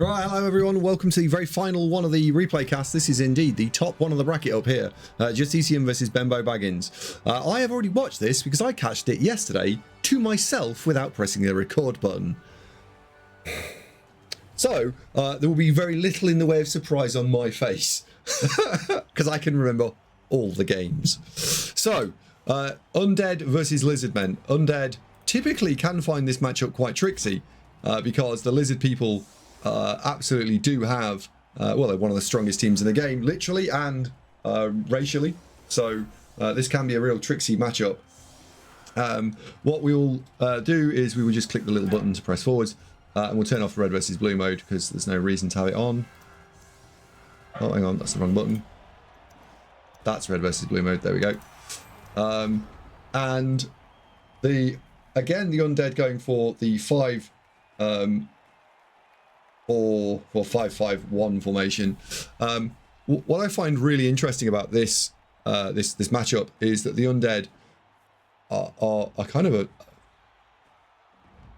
Right, hello everyone, welcome to the very final one of the replay cast. This is indeed the top one of the bracket up here. Justieciun versus Benbowbagins. I have already watched this because I catched it yesterday to myself without pressing the record button. So, there will be very little in the way of surprise on my face. Because I can remember all the games. So, Undead versus Lizardmen. Undead typically can find this matchup quite tricksy because the Lizard people absolutely do have, well, they're one of the strongest teams in the game, literally and racially. So this can be a real tricksy matchup. What we'll do is we will just click the little button to press forwards, and we'll turn off red versus blue mode because there's no reason to have it on. Oh, hang on, that's the wrong button. That's red versus blue mode. There we go. And again, the Undead going for the 5-5-1 formation. What I find really interesting about this this matchup is that the Undead are kind of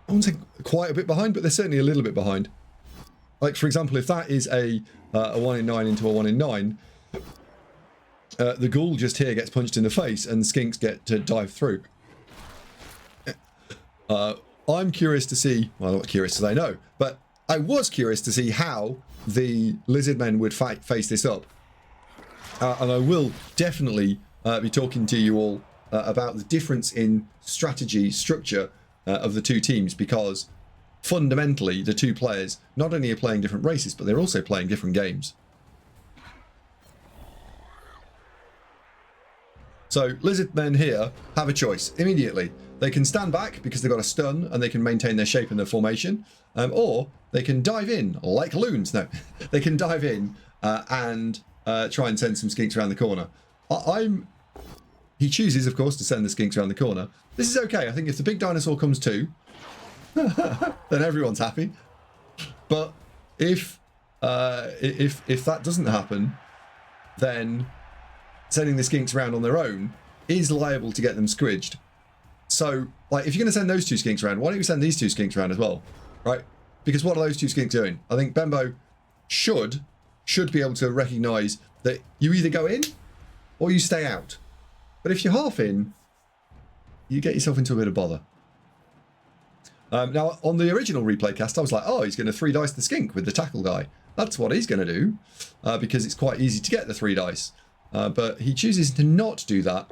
I wouldn't say quite a bit behind, but they're certainly a little bit behind. Like, for example, if that is a 1 in 9 into a 1 in 9, the ghoul just here gets punched in the face and skinks get to dive through. I'm curious to see, well, not curious as I know, but I was curious to see how the Lizardmen would face this up. And I will definitely be talking to you all about the difference in strategy structure of the two teams, because fundamentally the two players not only are playing different races, but they're also playing different games. So Lizardmen here have a choice immediately. They can stand back because they've got a stun and they can maintain their shape and their formation, or they can dive in like loons. No, they can dive in and try and send some skinks around the corner. He chooses, of course, to send the skinks around the corner. This is okay. I think if the big dinosaur comes too, then everyone's happy. But if that doesn't happen, then sending the skinks around on their own is liable to get them squidged. So, like, if you're going to send those two skinks around, why don't you send these two skinks around as well, right? Because what are those two skinks doing? I think Benbow should be able to recognise that you either go in or you stay out. But if you're half in, you get yourself into a bit of bother. Now, on the original replay cast, I was like, oh, he's going to 3 dice the skink with the tackle guy. That's what he's going to do, because it's quite easy to get the 3 dice. But he chooses to not do that.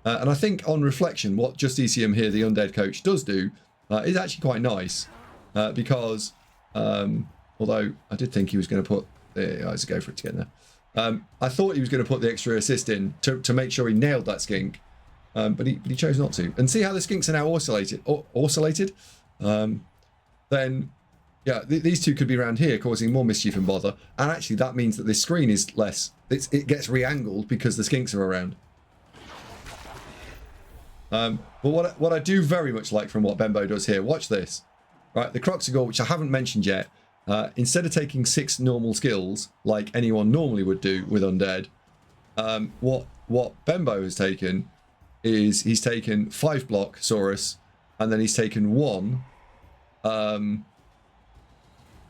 And I think on reflection, what Justieciun here, the Undead coach, does do is actually quite nice. Because, although I did think he was going to put... I was go for it to get there. I thought he was going to put the extra assist in to make sure he nailed that skink. But he chose not to. And see how the skinks are now oscillated? Then, yeah, these two could be around here causing more mischief and bother. And actually that means that this screen is less... It gets re-angled because the skinks are around. But what I do very much like from what Benbow does here, watch this. Right, the Croxigore, which I haven't mentioned yet, instead of taking 6 normal skills like anyone normally would do with Undead, what Benbow has taken is he's taken 5 block Saurus, and then he's taken 1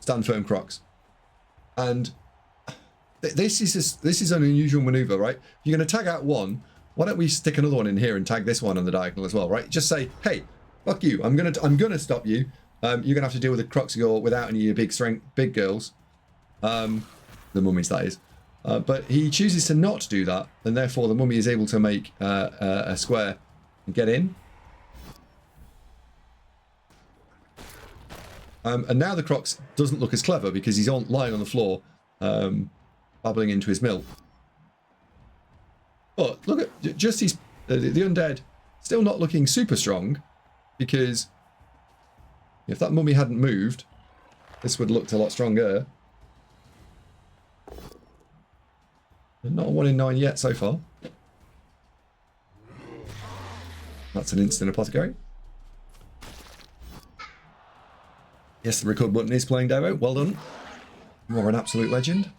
stand firm Crocs. And this is an unusual maneuver, right? You're going to tag out 1. Why don't we stick another one in here and tag this one on the diagonal as well, right? Just say, hey, fuck you. I'm gonna stop you. You're gonna have to deal with the Croxigore without any of your big girls. The mummies, that is. But he chooses to not do that, and therefore the mummy is able to make a square and get in. And now the Crocs doesn't look as clever because he's lying on the floor, babbling into his milk. But look at the Undead still not looking super strong, because if that mummy hadn't moved, this would have looked a lot stronger. Not a 1 in 9 yet so far. That's an instant apothecary. Yes, the record button is playing, Davo. Well done. You are an absolute legend.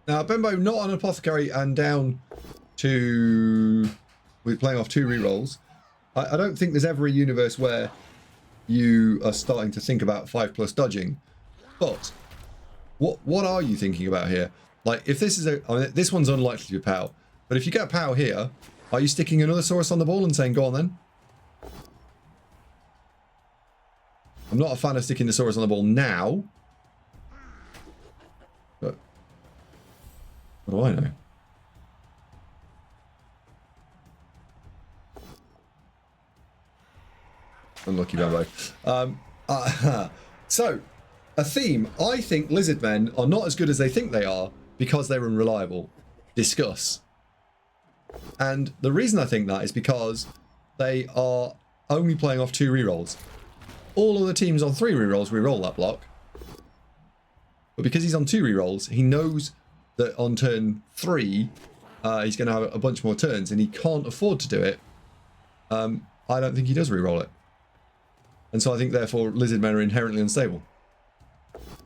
Now, Benbow not on Apothecary and down to... We're playing off 2 rerolls. I don't think there's ever a universe where you are starting to think about 5+ dodging. But what are you thinking about here? Like, if this is a... I mean, this one's unlikely to be POW. But if you get a POW here, are you sticking another Saurus on the ball and saying, go on then? I'm not a fan of sticking the Saurus on the ball now. But what do I know? Unlucky Bambo. So, a theme. I think Lizardmen are not as good as they think they are because they're unreliable. Discuss. And the reason I think that is because they are only playing off 2 rerolls. All of the teams on 3 rerolls reroll that block. But because he's on 2 rerolls, he knows that on turn 3, he's going to have a bunch more turns and he can't afford to do it. I don't think he does reroll it. And so I think, therefore, Lizardmen are inherently unstable.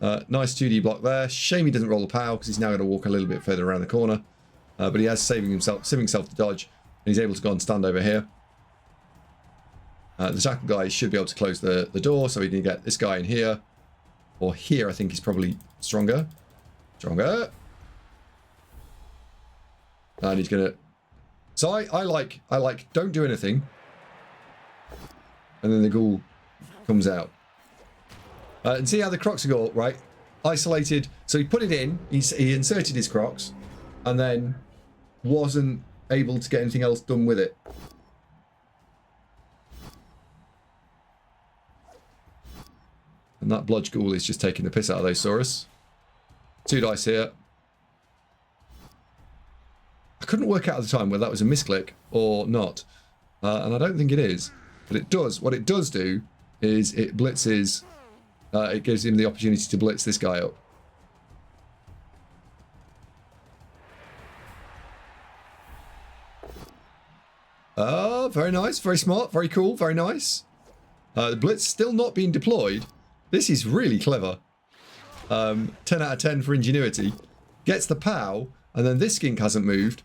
Nice 2D block there. Shame he doesn't roll the POW because he's now going to walk a little bit further around the corner. But he has saving himself to dodge. And he's able to go and stand over here. The tackle guy should be able to close the door so he can get this guy in here. Or here, I think he's probably stronger. Stronger. And he's going to... So I like don't do anything. And then the ghoul comes out. And see how the Crocs go, right? Isolated. So he put it in. He inserted his Crocs. And then wasn't able to get anything else done with it. And that Bludge Ghoul is just taking the piss out of those Saurus. 2 dice here. I couldn't work out at the time whether that was a misclick or not. And I don't think it is. But it does. What it does do is it blitzes... it gives him the opportunity to blitz this guy up. Very nice. Very smart. Very cool. Very nice. The blitz still not being deployed. This is really clever. 10 out of 10 for ingenuity. Gets the POW, and then this skink hasn't moved.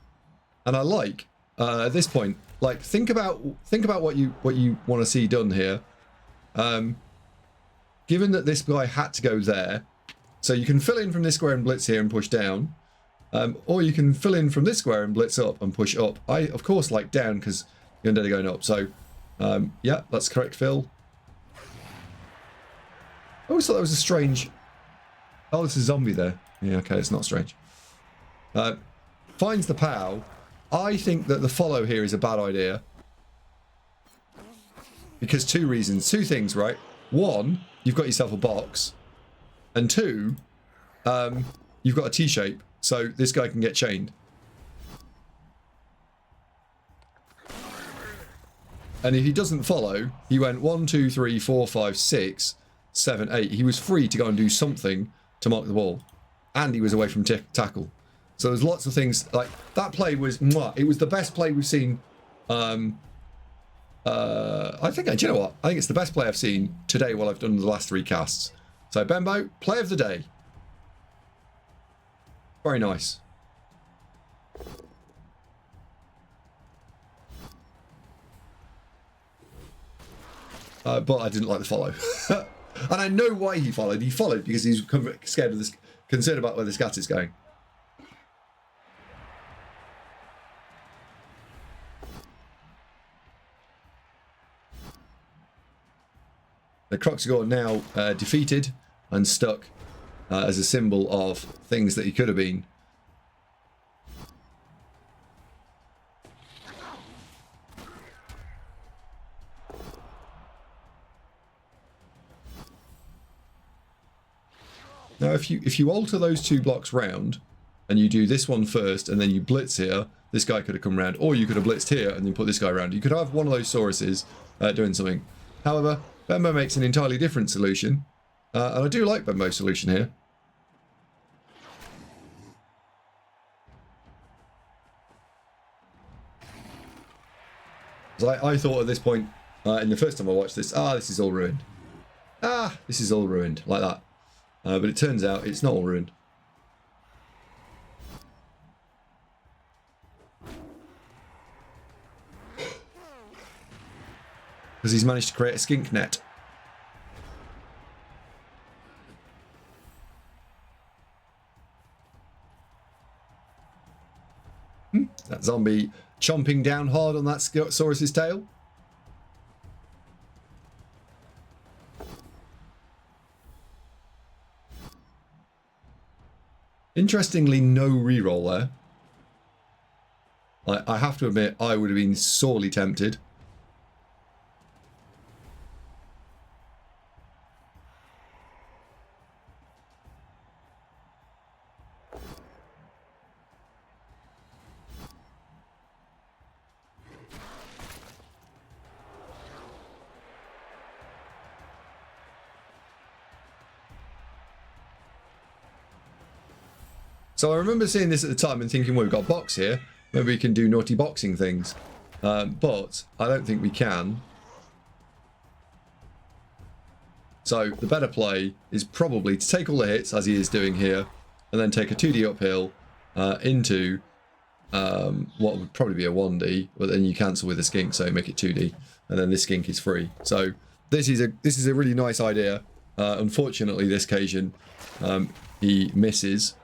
And I like, at this point, like, think about what you want to see done here. Given that this guy had to go there, so you can fill in from this square and blitz here and push down. Or you can fill in from this square and blitz up and push up. I, of course, like down because the Undead are going up. So, yeah, that's correct, Phil. I always thought that was a strange... Oh, there's a zombie there. Yeah, okay, it's not strange. Finds the POW. I think that the follow here is a bad idea. Because 2 reasons. 2 things, right? 1, you've got yourself a box. And 2, you've got a T-shape. So this guy can get chained. And if he doesn't follow, he went 1, 2, 3, 4, 5, 6, 7, 8. He was free to go and do something to mark the ball. And he was away from tackle. So there's lots of things, like, that play was, mwah, it was the best play we've seen. I think, do you know what? I think it's the best play I've seen today while I've done the last 3 casts. So, Benbow, play of the day. Very nice. But I didn't like the follow. And I know why he followed. He followed because he's scared of this, concerned about where the scat is going. The Croxagore now defeated and stuck as a symbol of things that he could have been. Now, if you alter those 2 blocks round, and you do this one first, and then you blitz here, this guy could have come round, or you could have blitzed here and then put this guy around. You could have one of those Sauruses doing something. However, Benbow makes an entirely different solution, and I do like Benbow's solution here. So I thought at this point, in the first time I watched this, this is all ruined. This is all ruined, like that. But it turns out it's not all ruined. because he's managed to create a skink net. That zombie chomping down hard on that Saurus's tail. Interestingly, no reroll there. I have to admit, I would have been sorely tempted. So I remember seeing this at the time and thinking, well, we've got a box here. Maybe we can do naughty boxing things. But I don't think we can. So the better play is probably to take all the hits, as he is doing here, and then take a 2D uphill into what would probably be a 1D, but then you cancel with a skink, so make it 2D, and then this skink is free. So this is a really nice idea. Unfortunately, this occasion he misses.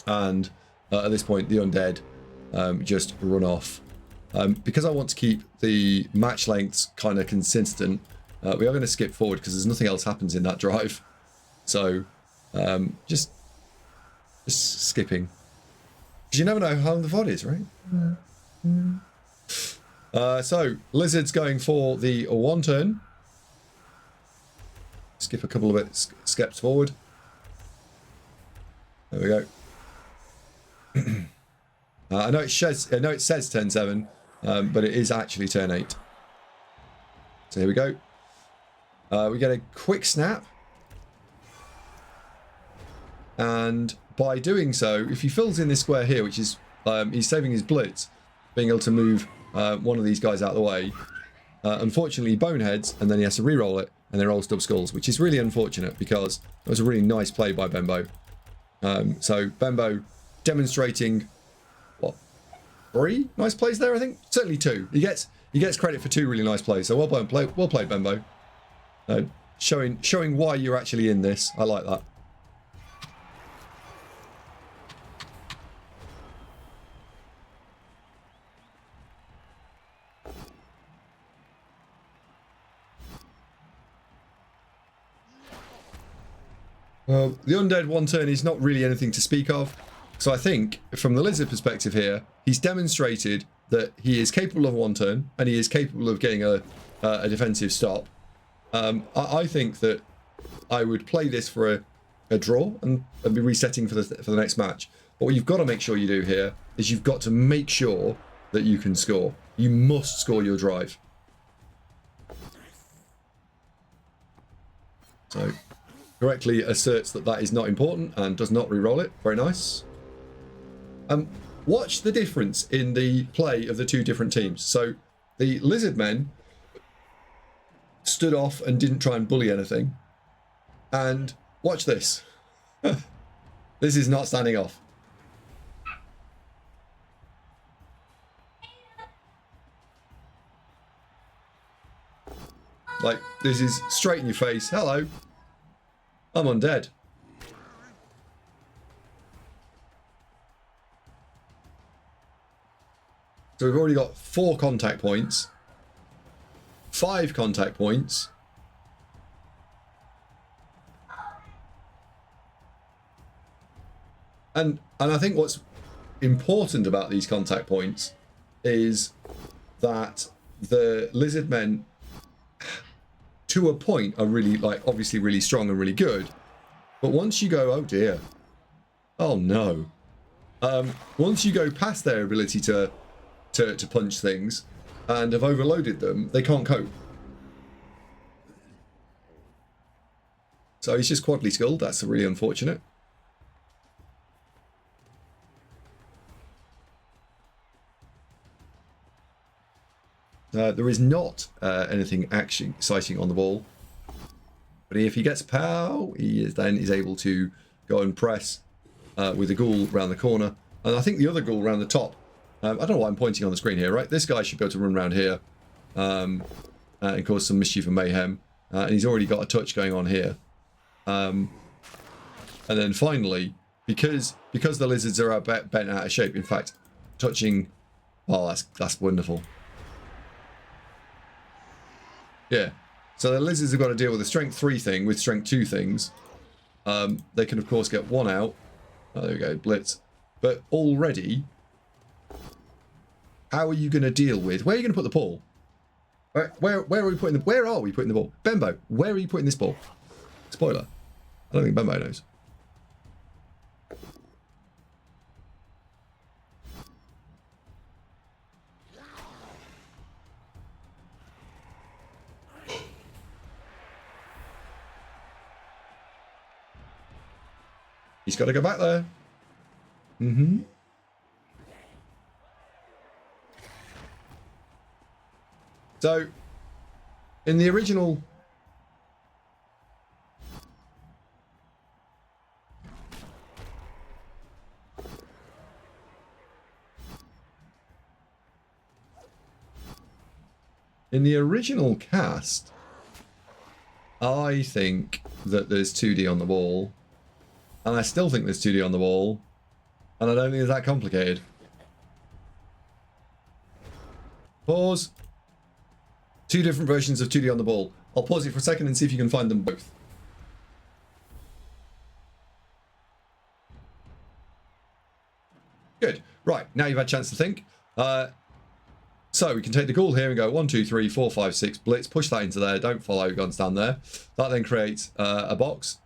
And at this point, the undead just run off. Because I want to keep the match lengths kind of consistent, we are going to skip forward because there's nothing else happens in that drive. So just skipping. Because you never know how long the VOD is, right? So Lizard's going for the 1 turn. Skip a couple of steps forward. There we go. I know it says turn 7, but it is actually turn 8. So here we go. We get a quick snap, and by doing so, if he fills in this square here, which is he's saving his blitz, being able to move one of these guys out of the way. Unfortunately, he boneheads, and then he has to re-roll it, and then rolls double skulls, which is really unfortunate because it was a really nice play by Benbow. So Benbow demonstrating what, 3 nice plays there, I think. Certainly 2. He gets credit for 2 really nice plays. So well played, Benbow. Showing why you're actually in this. I like that. Well, the undead 1 turn is not really anything to speak of. So I think, from the Lizard perspective here, he's demonstrated that he is capable of 1 turn, and he is capable of getting a defensive stop. I think that I would play this for a draw and be resetting for the next match. But what you've got to make sure you do here is you've got to make sure that you can score. You must score your drive. So correctly asserts that is not important and does not re-roll it. Very nice. Watch the difference in the play of the 2 different teams. So the Lizard men stood off and didn't try and bully anything. And watch this. This is not standing off. Like, this is straight in your face. Hello. I'm undead. So we've already got 4 contact points, 5 contact points, and I think what's important about these contact points is that the Lizard men, to a point, are really, like, obviously really strong and really good, but once you go, oh dear, oh no, once you go past their ability to punch things and have overloaded them, they can't cope. So he's just quadly skulled. That's really unfortunate. There is not anything actually exciting on the ball, but if he gets pow, he then is able to go and press with the ghoul around the corner, and I think the other ghoul around the top. I don't know why I'm pointing on the screen here, right? This guy should be able to run around here and and cause some mischief and mayhem. And he's already got a touch going on here. And then finally, because the lizards are bent out of shape, in fact, touching... Oh, that's wonderful. Yeah. So the lizards have got to deal with the strength 3 thing with strength 2 things. They can, of course, get 1 out. Oh, there we go, blitz. But already, how are you going to deal with... Where are you going to put the ball? Where are we putting the... Where are we putting the ball? Benbow, where are you putting this ball? Spoiler. I don't think Benbow knows. He's got to go back there. Mm-hmm. So, in the original... In the original cast, I think that there's 2D on the wall. And I still think there's 2D on the wall. And I don't think it's that complicated. Pause. 2 different versions of 2D on the ball. I'll pause it for a second and see if you can find them both. Good. Right, now you've had a chance to think. So we can take the ghoul here and go 1, 2, 3, 4, 5, 6, blitz, push that into there, don't follow, guns down there. That then creates a box.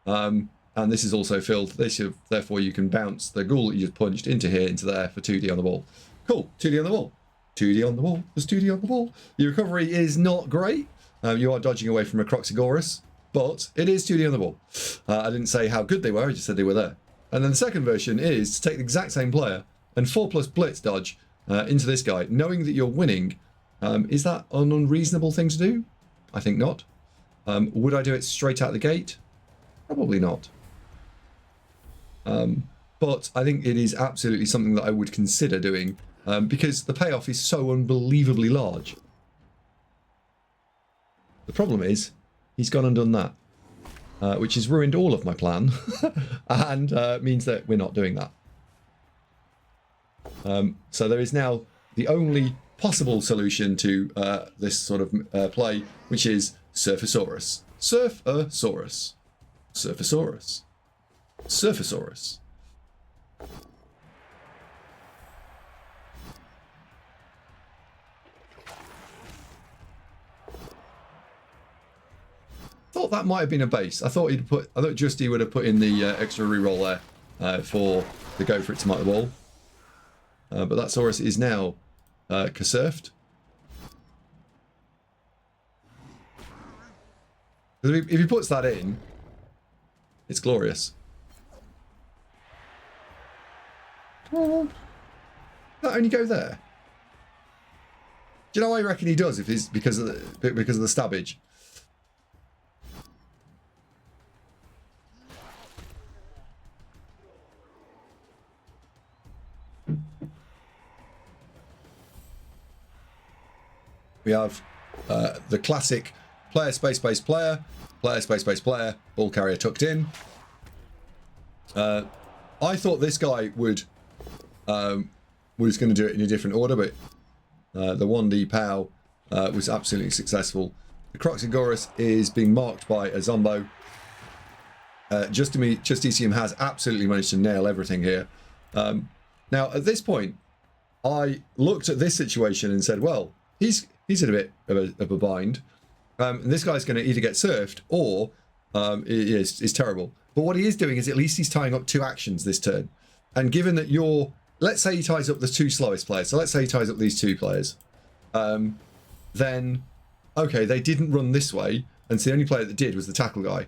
And this is also filled. Therefore you can bounce the ghoul that you just punched into here, into there for 2D on the wall. Cool, 2D on the wall. 2D on the wall, there's 2D on the wall. Your recovery is not great. You are dodging away from a Croxigorus, but it is 2D on the wall. I didn't say how good they were, I just said they were there. And then the second version is to take the exact same player and 4+ blitz dodge into this guy, knowing that you're winning. Is that an unreasonable thing to do? I think not. Would I do it straight out the gate? Probably not. But I think it is absolutely something that I would consider doing because the payoff is so unbelievably large. The problem is he's gone and done that, which has ruined all of my plan and means that we're not doing that. So there is now the only possible solution to this sort of play, which is Surfosaurus. Surfosaurus. Surfosaurus. Surfosaurus. Thought that might have been a base. I thought Justy would have put in the extra reroll there for the go for it to mark the wall. But that Saurus is now Casurfed. If he puts that in, it's glorious. Oh, that only go there. Do you know what I reckon he does if he's because of the stabbage? We have the classic player space player, space player, ball carrier tucked in. I thought this guy was going to do it in a different order, but the 1D POW was absolutely successful. The Croxigorus is being marked by a Zombo. Justieciun has absolutely managed to nail everything here. Now, at this point, I looked at this situation and said, well, he's in a bit of a bind. And this guy's going to either get surfed or is terrible. But what he is doing is at least he's tying up 2 actions this turn. And given that let's say he ties up the 2 slowest players. So let's say he ties up these 2 players. Then, okay, they didn't run this way. And so the only player that did was the tackle guy.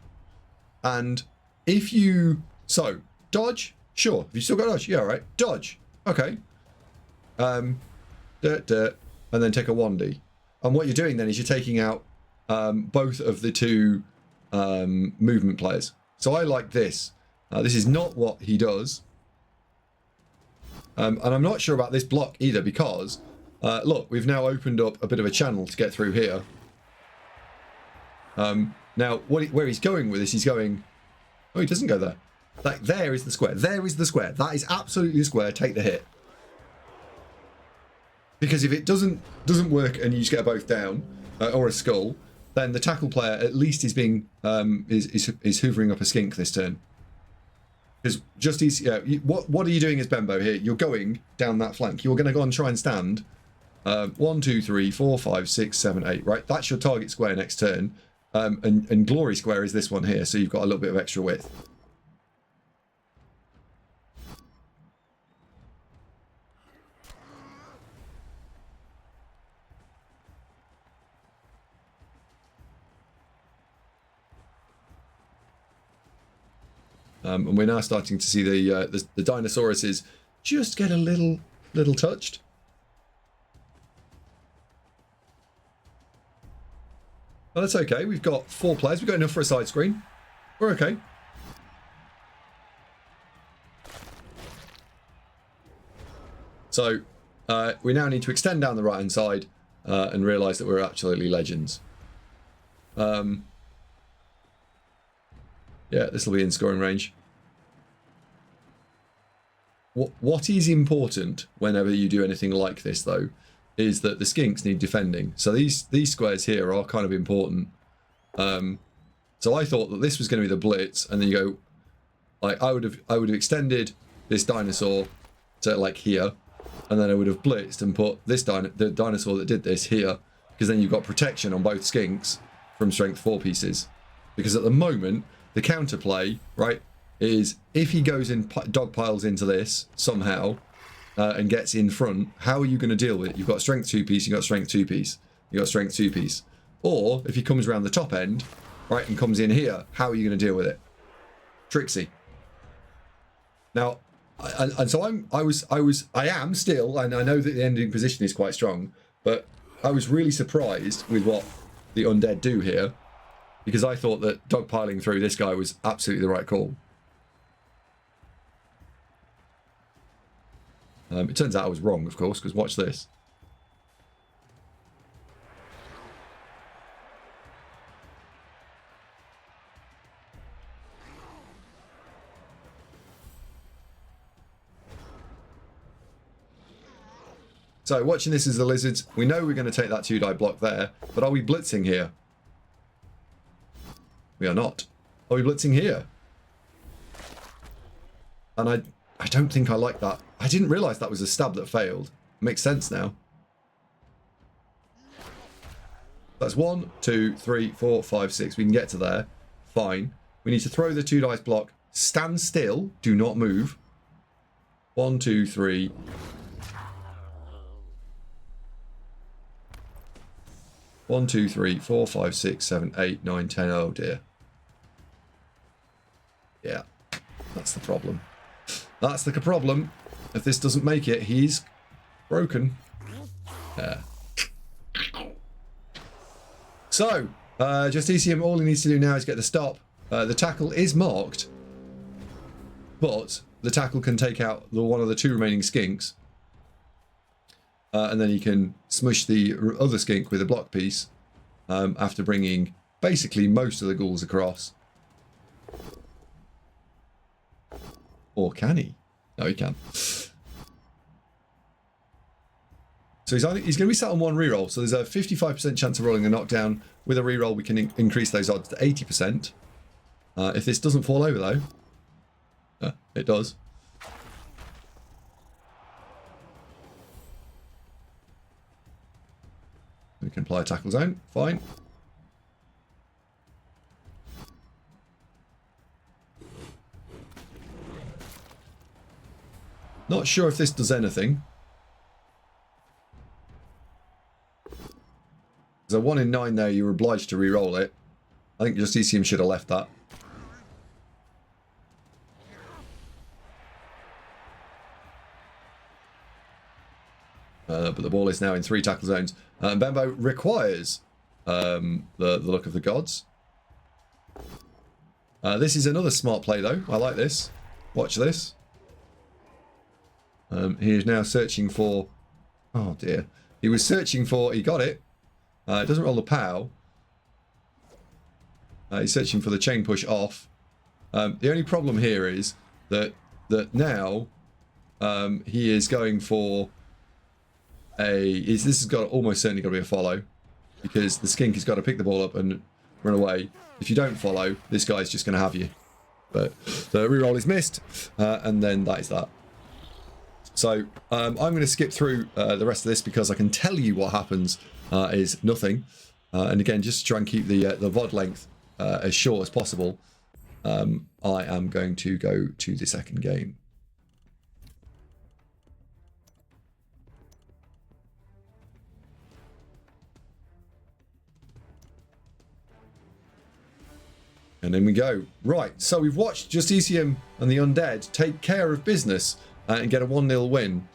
And if you... So, dodge? Sure. Have you still got dodge? Yeah, all right. Dodge. Okay. Dirt. And then take a 1D. And what you're doing then is you're taking out both of the 2 movement players. So I like this. This is not what he does. And I'm not sure about this block either because, look, we've now opened up a bit of a channel to get through here. Now, where he's going with this, he's going... Oh, he doesn't go there. Like, there is the square. There is the square. That is absolutely the square. Take the hit. Because if it doesn't work and you just get both down, or a skull, then the tackle player at least is being is hoovering up a skink this turn. Because what are you doing as Benbow here? You're going down that flank. You're going to go and try and stand 1, 2, 3, 4, 5, 6, 7, 8. Right, that's your target square next turn. And glory square is this one here, so you've got a little bit of extra width. And we're now starting to see the Dinosauruses just get a little touched. Well, that's okay. We've got 4 players. We've got enough for a side screen. We're okay. So we now need to extend down the right-hand side and realise that we're absolutely legends. Yeah, this will be in scoring range. What is important whenever you do anything like this, though, is that the skinks need defending. So these squares here are kind of important. So I thought that this was going to be the blitz, and then you go, like I would have extended this dinosaur to like here, and then I would have blitzed and put this the dinosaur that did this here, because then you've got protection on both skinks from strength 4 pieces. Because at the moment, the counterplay, right, is if he goes in dog piles into this somehow and gets in front, how are you going to deal with it? You've got strength 2 piece, you've got strength 2 piece, you've got strength 2 piece. Or if he comes around the top end, right, and comes in here, how are you going to deal with it? Tricksy. Now, and so I am still, and I know that the ending position is quite strong, but I was really surprised with what the Undead do here, because I thought that dogpiling through this guy was absolutely the right call. It turns out I was wrong, of course, because watch this. So watching this as the lizards, we know we're going to take that 2-die block there, but are we blitzing here? We are not. Are we blitzing here? And I don't think I like that. I didn't realise that was a stab that failed. Makes sense now. That's 1, 2, 3, 4, 5, 6. We can get to there. Fine. We need to throw the 2-dice block. Stand still. Do not move. 1, 2, 3. One, 2, 3, 4, 5, 6, 7, 8, 9, 10. Oh dear. Yeah, that's the problem. That's the problem. If this doesn't make it, he's broken. Yeah. So, Justieciun, all he needs to do now is get the stop. The tackle is marked, but the tackle can take out one of the 2 remaining skinks. And then he can smush the other skink with a block piece after bringing basically most of the ghouls across. Or can he? No, he can. So he's going to be sat on 1 reroll. So there's a 55% chance of rolling a knockdown. With a reroll, we can increase those odds to 80%. If this doesn't fall over, though, it does. We can apply a tackle zone. Fine. Not sure if this does anything. There's a 1 in 9 there. You were obliged to re-roll it. I think Justieciun should have left that. But the ball is now in 3 tackle zones. Benbow requires the look of the gods. This is another smart play, though. I like this. Watch this. He is now searching for... Oh, dear. He was searching for... He got it. It doesn't roll the POW. He's searching for the chain push off. The only problem here is that now he is going for this has got almost certainly got to be a follow, because the skink has got to pick the ball up and run away. If you don't follow, this guy's just going to have you. But the reroll is missed, and then that is that. So I'm going to skip through the rest of this because I can tell you what happens is nothing. And again, just to try and keep the VOD length as short as possible, I am going to go to the second game. And then we go. Right, so we've watched Justieciun and the Undead take care of business and get a 1-0 win.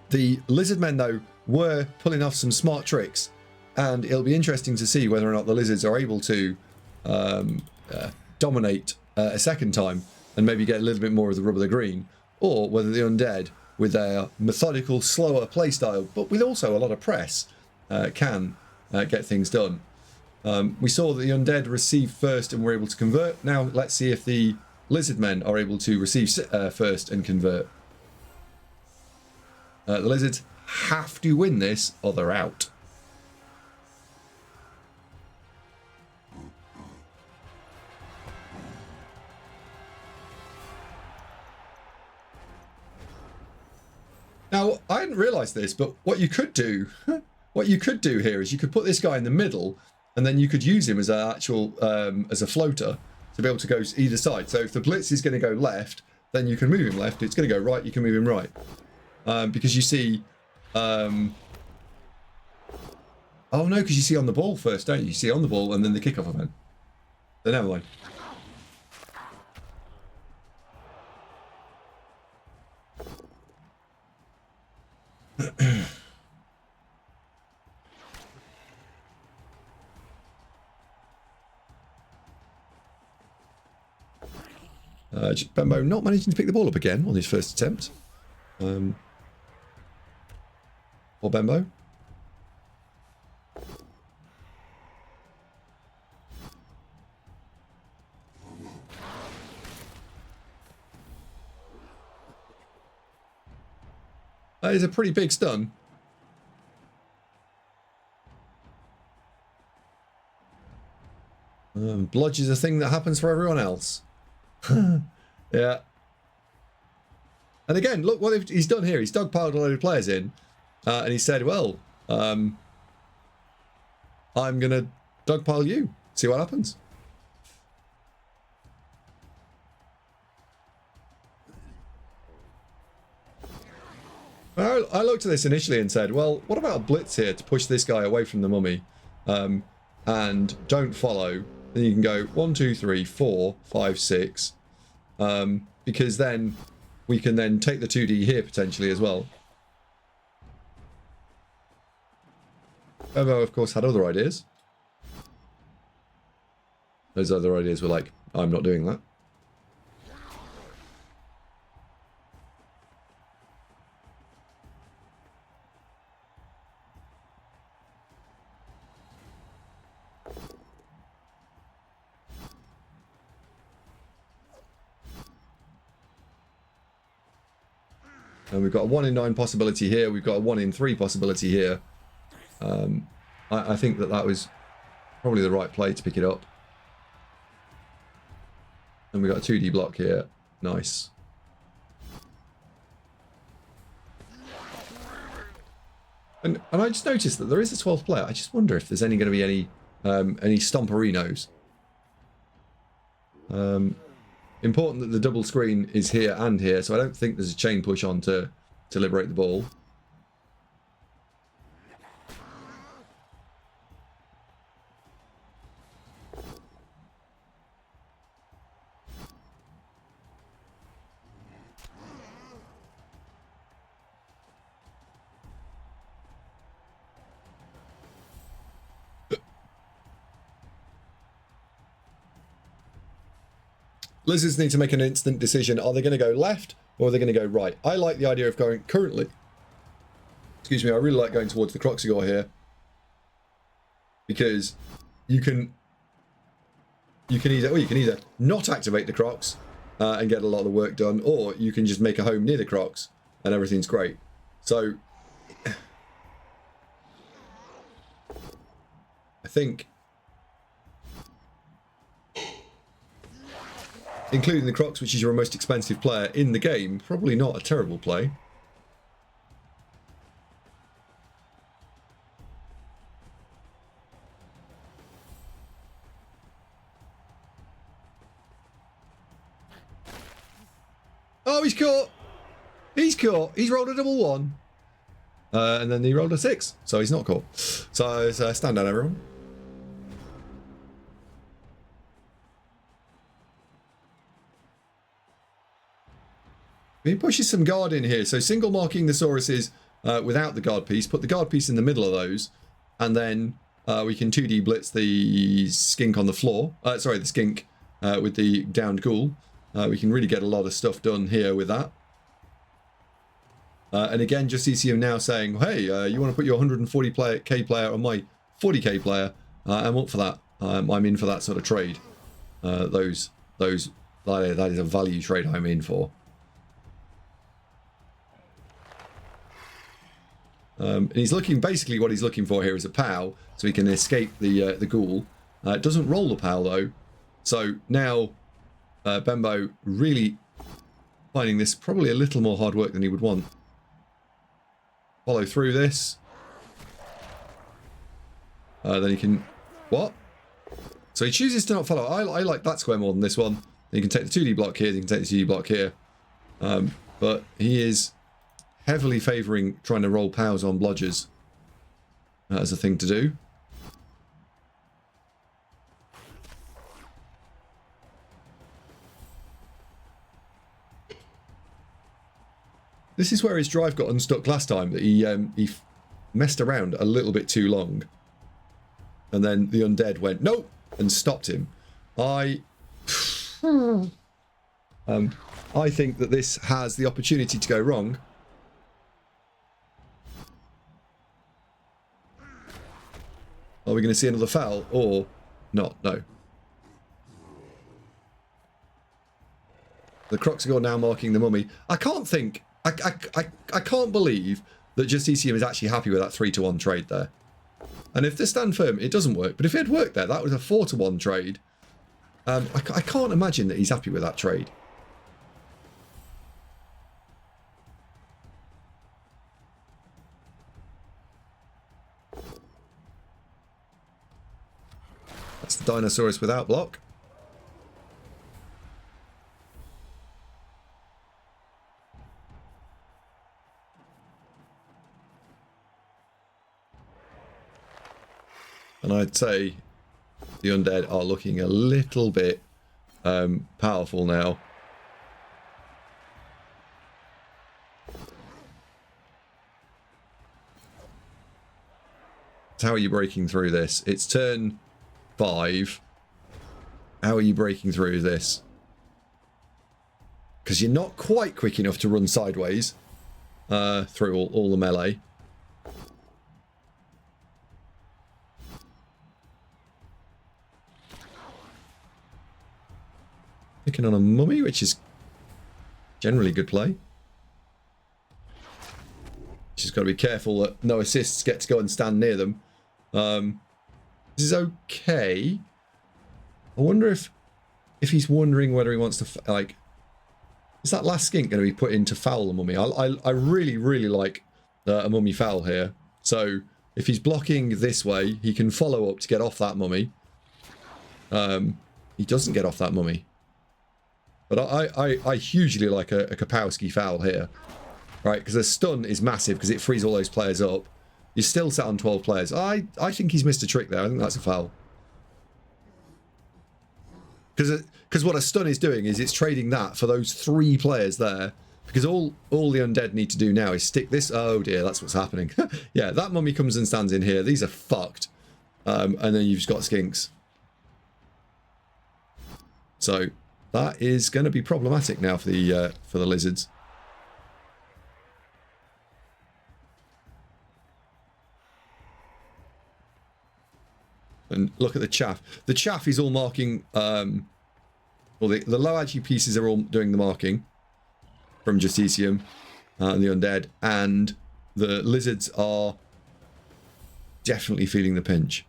The Lizardmen, though, were pulling off some smart tricks, and it'll be interesting to see whether or not the Lizards are able to dominate a second time and maybe get a little bit more of the rub of the green, or whether the Undead, with their methodical, slower playstyle, but with also a lot of press, can get things done. We saw that the Undead received first and were able to convert. Now let's see if the Lizardmen are able to receive first and convert. The Lizards have to win this or they're out. Now, I hadn't realised this, but what you could do here is you could put this guy in the middle, and then you could use him as an actual as a floater to be able to go either side. So if the blitz is going to go left, then you can move him left. If it's going to go right, you can move him right. Because you see, oh no, because you see on the ball first, don't you? You see on the ball and then the kickoff event. So never mind. Benbow not managing to pick the ball up again on his first attempt. Or Benbow. That is a pretty big stun. Blodge is a thing that happens for everyone else. Yeah. And again, look what he's done here. He's dogpiled a load of players in, and he said, well, I'm going to dogpile you. See what happens. I looked at this initially and said, well, what about a blitz here to push this guy away from the mummy, and don't follow. Then you can go 1, 2, 3, 4, 5, 6, because then we can then take the 2D here potentially as well. Evo, of course, had other ideas. Those other ideas were like, I'm not doing that. And we've got a 1 in 9 possibility here. We've got a 1 in 3 possibility here. I think that was probably the right play to pick it up. And we've got a 2D block here. Nice. And I just noticed that there is a 12th player. I just wonder if there's going to be any Stomperinos. Important that the double screen is here and here, so I don't think there's a chain push on to liberate the ball. Lizards need to make an instant decision. Are they going to go left or are they going to go right? I like the idea of going currently. Excuse me, I really like going towards the Croxigore here. Because you can you can either not activate the crocs and get a lot of the work done, or you can just make a home near the crocs and everything's great. So I think including the crocs, which is your most expensive player in the game, probably not a terrible play. Oh, he's caught. He's caught. He's rolled a double 1. And then he rolled a 6. So he's not caught. So stand down, everyone. He pushes some guard in here. So single marking the Sauruses without the guard piece. Put the guard piece in the middle of those. And then we can 2D blitz the skink on the floor. Sorry, the skink with the downed ghoul. We can really get a lot of stuff done here with that. And again, Justieciun now saying, hey, you want to put your 140k player on my 40k player? I'm up for that. I'm in for that sort of trade. That is a value trade I'm in for. And he's looking, basically what he's looking for here is a POW, so he can escape the ghoul. It doesn't roll the POW though. So now Benbow really finding this probably a little more hard work than he would want. Follow through this. Then he can... What? So he chooses to not follow. I like that square more than this one. You can take the 2D block here, you can take the 2D block here. But he is heavily favouring trying to roll POWs on blodgers as a thing to do. This is where his drive got unstuck last time, that he messed around a little bit too long. And then the Undead went, nope, and stopped him. I think that this has the opportunity to go wrong. Are we going to see another foul or not? No. The crocs are now marking the mummy. I can't think... I can't believe that Justieciun is actually happy with that 3-to-1 trade there. And if they stand firm, it doesn't work. But if it had worked there, that was a 4-to-1 trade. I can't imagine that he's happy with that trade. That's the Dinosaurus without block. And I'd say the Undead are looking a little bit powerful now. So how are you breaking through this? It's turn 5. How are you breaking through this? Because you're not quite quick enough to run sideways through all the melee. Picking on a mummy, which is generally good play. Just got to be careful that no assists get to go and stand near them. This is okay. I wonder if he's wondering whether he wants to, like, is that last skink going to be put in to foul the mummy? I really, really like a mummy foul here. So if he's blocking this way, he can follow up to get off that mummy. He doesn't get off that mummy. But I hugely like a Kapowski foul here. Right, because the stun is massive because it frees all those players up. You're still set on 12 players. I think he's missed a trick there. I think that's a foul. Because what a stun is doing is it's trading that for those 3 players there. Because all the Undead need to do now is stick this... Oh dear, that's what's happening. Yeah, that mummy comes and stands in here. These are fucked. And then you've just got skinks. So that is going to be problematic now for the lizards. And look at the chaff. The chaff is all marking, well, the low agi pieces are all doing the marking from Justieciun and the Undead, and the lizards are definitely feeling the pinch.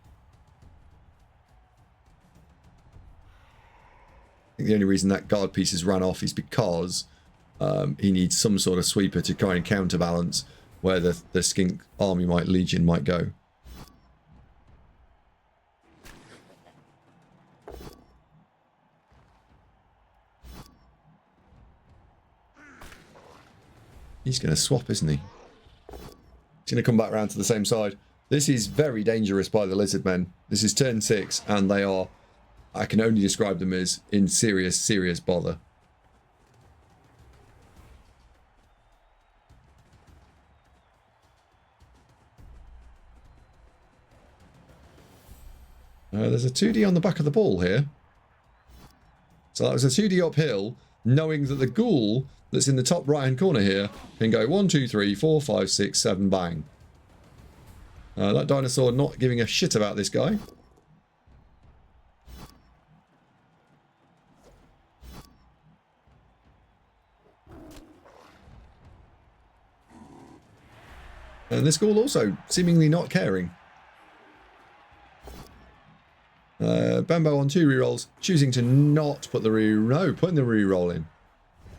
I think the only reason that guard piece has run off is because he needs some sort of sweeper to kind of counterbalance where the skink army legion might go. He's going to swap, isn't he? He's going to come back around to the same side. This is very dangerous by the lizard men. This is turn 6, and they are, I can only describe them as in serious, serious bother. There's a 2D on the back of the ball here. So that was a 2D uphill, knowing that the ghoul that's in the top right hand corner here can go 1, 2, 3, 4, 5, 6, 7, bang. That dinosaur not giving a shit about this guy. And this ghoul also seemingly not caring. Benbow on 2 rerolls, choosing to not put the putting the reroll in.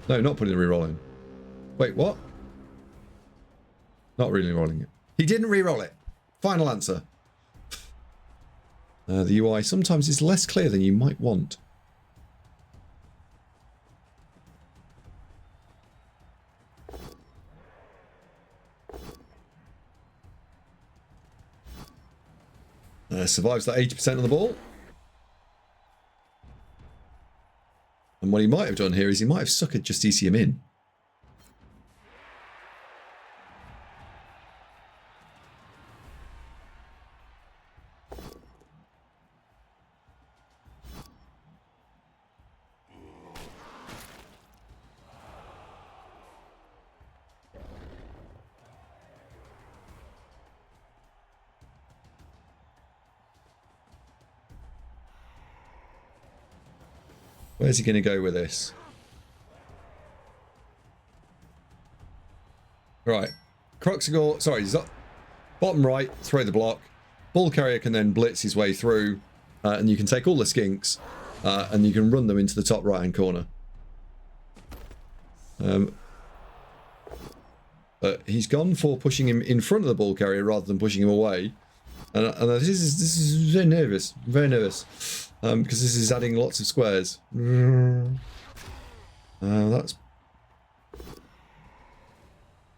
No, not putting the reroll in. Wait, what? Not really rolling it. He didn't reroll it. Final answer. The UI sometimes is less clear than you might want. Survives that 80% of the ball. And what he might have done here is he might have suckered Justieciun in. Where's he going to go with this? Right. Cruxigor, sorry, bottom right, throw the block. Ball carrier can then blitz his way through, and you can take all the skinks, and you can run them into the top right-hand corner. But he's gone for pushing him in front of the ball carrier rather than pushing him away. And this is very nervous, because this is adding lots of squares. That's...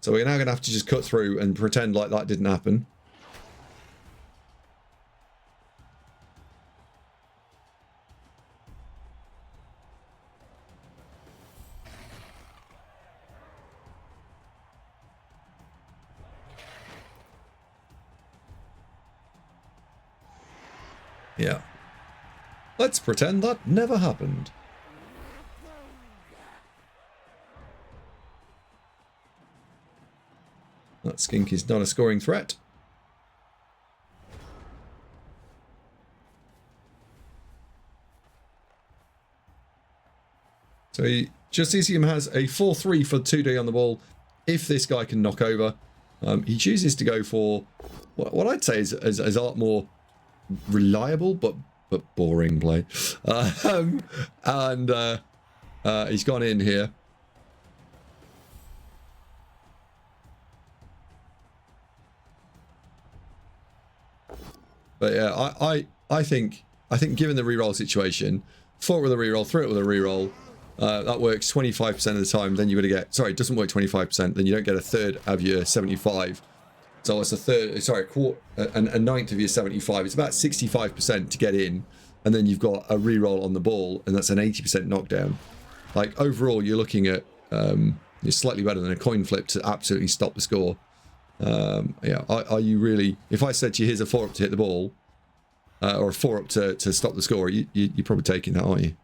So we're now going to have to just cut through and pretend like that didn't happen. Yeah. Let's pretend that never happened. That skink is not a scoring threat. So Justieciun has a 4-3 for 2D on the ball. If this guy can knock over, he chooses to go for what I'd say is art more reliable but boring play. He's gone in here. But yeah, I think given the reroll situation, fought with a reroll, threw it with a reroll, that works 25% of the time. Then you're going to get, sorry, it doesn't work 25%. Then you don't get a third of your 75. So it's a third, sorry, a ninth of your 75. It's about 65% to get in, and then you've got a reroll on the ball, and that's an 80% knockdown. Like overall, you're looking at you're slightly better than a coin flip to absolutely stop the score. Yeah, are you really? If I said to you, here's a 4-up to hit the ball, or a 4-up to stop the score, you're probably taking that, aren't you?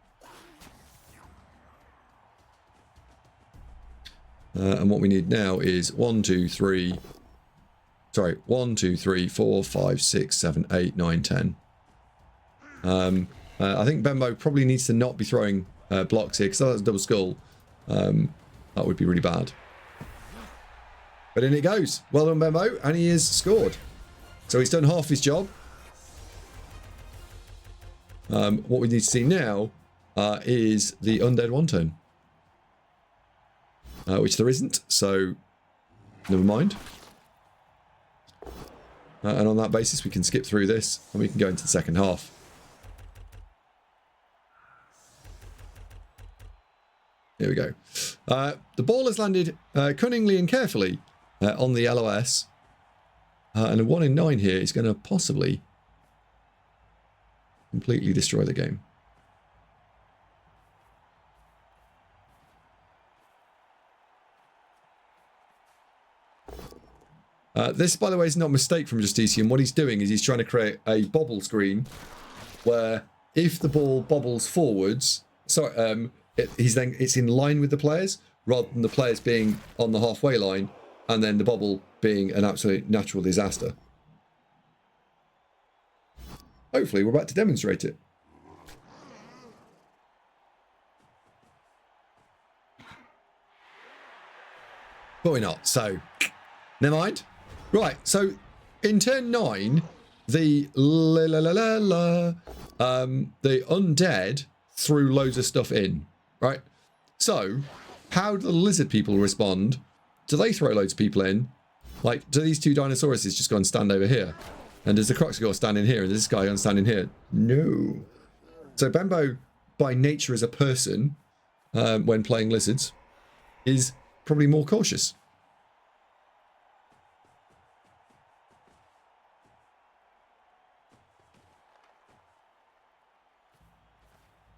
And what we need now is 1, 2, 3, 4, 5, 6, 7, 8, 9, 10. I think Benbow probably needs to not be throwing blocks here, because that's a double skull. That would be really bad. But in it goes. Well done, Benbow, and he is scored. So he's done half his job. What we need to see now is the Undead one turn. Which there isn't, so never mind. And on that basis, we can skip through this, and we can go into the second half. Here we go. The ball has landed cunningly and carefully on the LOS. And a 1 in 9 here is going to possibly completely destroy the game. This, by the way, is not a mistake from Justieciun. What he's doing is he's trying to create a bobble screen where if the ball bobbles forwards, it's in line with the players rather than the players being on the halfway line and then the bobble being an absolute natural disaster. Hopefully, we're about to demonstrate it. But we're not, so never mind. Right, so in turn 9, the undead threw loads of stuff in, right? So, how do the lizard people respond? Do they throw loads of people in? Like, do these two Dinosauruses just go and stand over here? And does the Croxigore stand in here? And does this guy go and stand in here? No. So Benbow, by nature as a person, when playing lizards, is probably more cautious.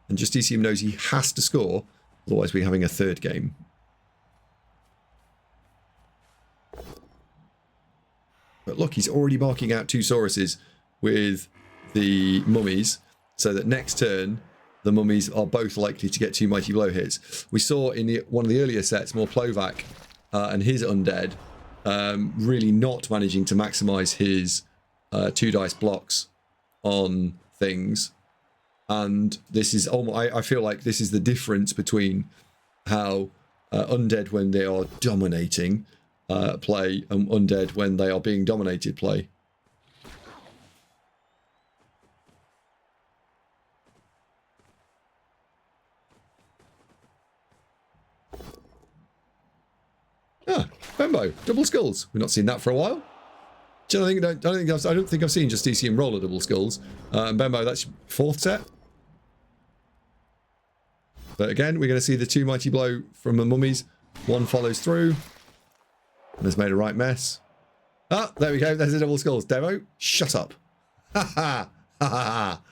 And Justieciun knows he has to score, otherwise we're having a third game. But look, he's already marking out 2 Sauruses with the mummies, so that next turn the mummies are both likely to get 2 mighty blow hits. We saw in one of the earlier sets, more Plovak and his undead really not managing to maximise his 2 dice blocks on things. And this is, I feel like this is the difference between how undead when they are dominating play and undead when they are being dominated play. Ah, Benbow, double skulls. We've not seen that for a while. I don't think I've seen Justieciun roll a double skulls. And Benbow, that's your 4th set. But again, we're going to see the 2 mighty blow from the mummies. 1 follows through. And has made a right mess. Ah, there we go. There's the double skulls. Devo, shut up. Ha ha. Ha ha.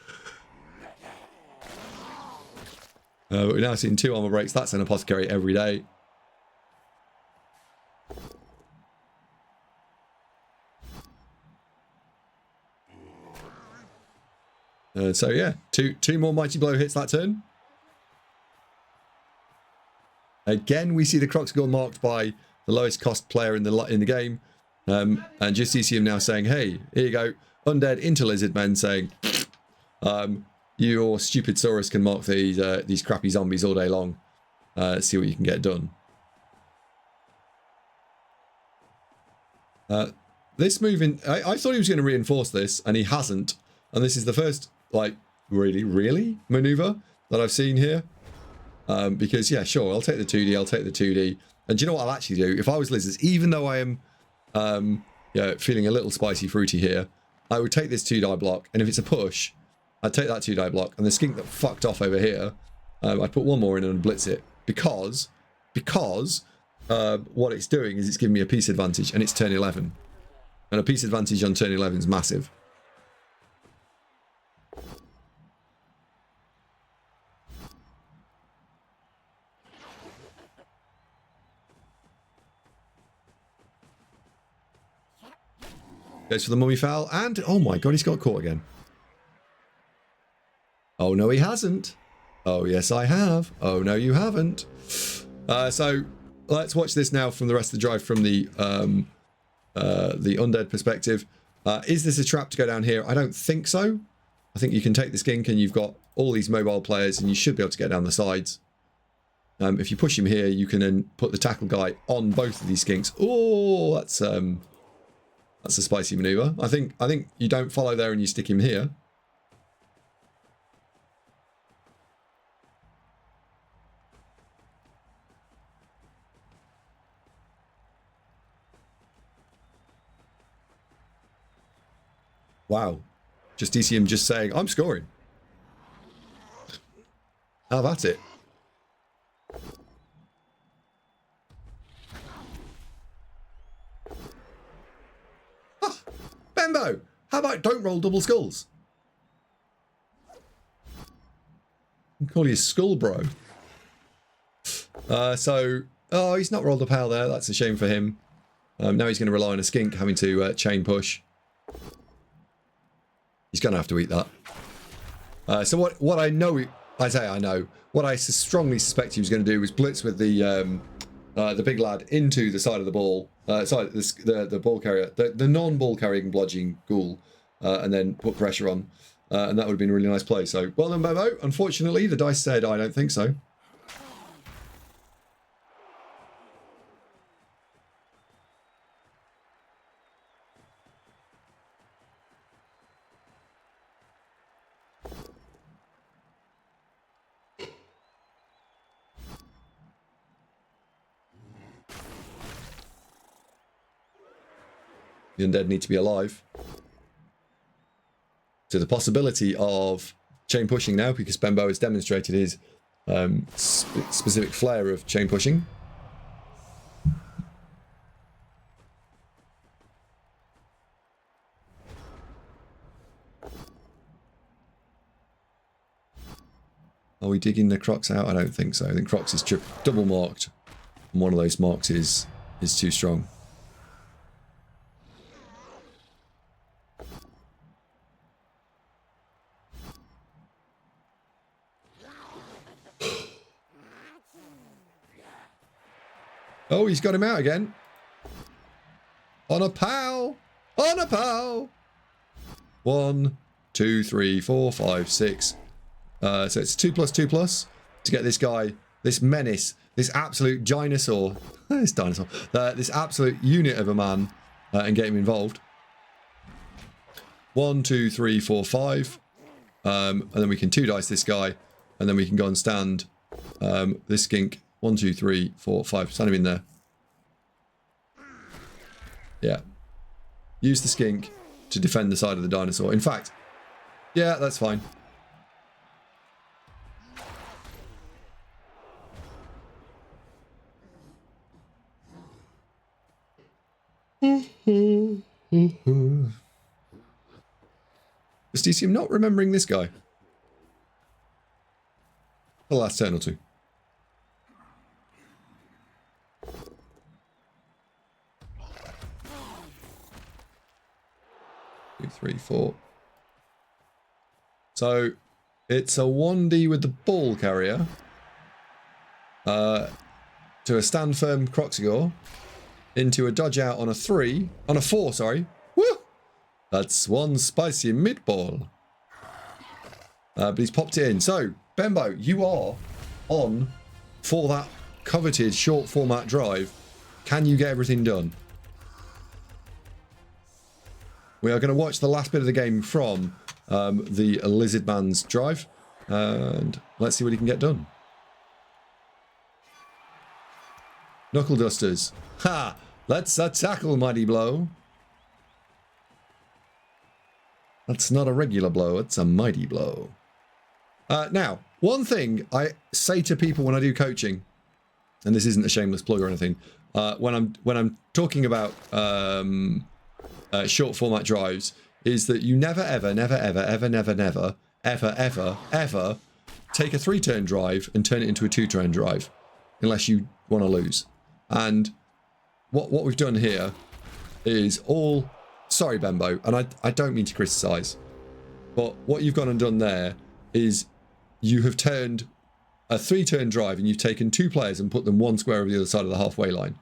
We're now seeing 2 armor breaks. That's an apothecary every day. So yeah, two more mighty blow hits that turn. Again, we see the Croxigore marked by the lowest cost player in the game, and Justieciun now saying, "Hey, here you go, undead into lizard men," saying, "Your stupid Saurus can mark these crappy zombies all day long. See what you can get done." This move I thought he was going to reinforce this, and he hasn't. And this is the first really maneuver that I've seen here. Because yeah, sure, I'll take the 2D, I'll take the 2D. And do you know what I'll actually do? If I was lizards, even though I am feeling a little spicy fruity here, I would take this 2 die block, and if it's a push, I'd take that 2 die block, and the skink that fucked off over here, I'd put 1 more in and blitz it, because what it's doing is it's giving me a piece advantage, and it's turn 11. And a piece advantage on turn 11 is massive. Goes for the mummy foul, and oh my god, he's got caught again. Oh no, he hasn't. Oh yes, I have. Oh no, you haven't. So let's watch this now from the rest of the drive from the undead perspective. Is this a trap to go down here? I don't think so. I think you can take the skink and you've got all these mobile players and you should be able to get down the sides. If you push him here, you can then put the tackle guy on both of these skinks. Oh, that's a spicy maneuver. I think you don't follow there and you stick him here. Wow. Justieciun just saying, I'm scoring. Have at it. Ah, Benbo, how about don't roll double skulls? I call you skull bro. Oh, he's not rolled a pal there. That's a shame for him. Now he's going to rely on a skink having to chain push. He's going to have to eat that. So what I know, I know, what I strongly suspect he was going to do was blitz with the big lad into the side of the ball, the ball carrier, the non-ball carrying bludgeoning ghoul, and then put pressure on. And that would have been a really nice play. So well done, Bebo. Unfortunately, the dice said I don't think so. The undead need to be alive. So the possibility of chain pushing now, because Benbow has demonstrated his specific flair of chain pushing. Are we digging the Crocs out? I don't think so. I think Crocs is double marked, and one of those marks is too strong. Oh, he's got him out again. On a pow! On a pow! 1, 2, 3, 4, 5, 6. So it's 2+2+ to get this guy, this menace, this absolute dinosaur, this absolute unit of a man, and get him involved. 1, 2, 3, 4, 5. And then we can 2 dice this guy, and then we can go and stand this skink. 1, 2, 3, 4, 5. Stand him in there. Yeah. Use the skink to defend the side of the dinosaur. In fact, yeah, that's fine. Justieciun not remembering this guy. The last turn or two. 2, 3, 4. So it's a 1D with the ball carrier to a stand firm Croxigore into a dodge out on a 4, sorry. Woo! That's one spicy meatball. But he's popped it in. So, Benbo, you are on for that coveted short format drive. Can you get everything done? We are going to watch the last bit of the game from the Lizard Man's drive. And let's see what he can get done. Knuckle dusters. Ha! Let's tackle, mighty blow. That's not a regular blow, it's a mighty blow. Now, one thing I say to people when I do coaching, and this isn't a shameless plug or anything, when I'm talking about short format drives, is that you never ever take a 3-turn drive and turn it into a 2-turn drive, unless you want to lose. And what we've done here is all... Sorry, Benbo, and I don't mean to criticise, but what you've gone and done there is you have turned a 3-turn drive and you've taken 2 players and put them 1 square over the other side of the halfway line,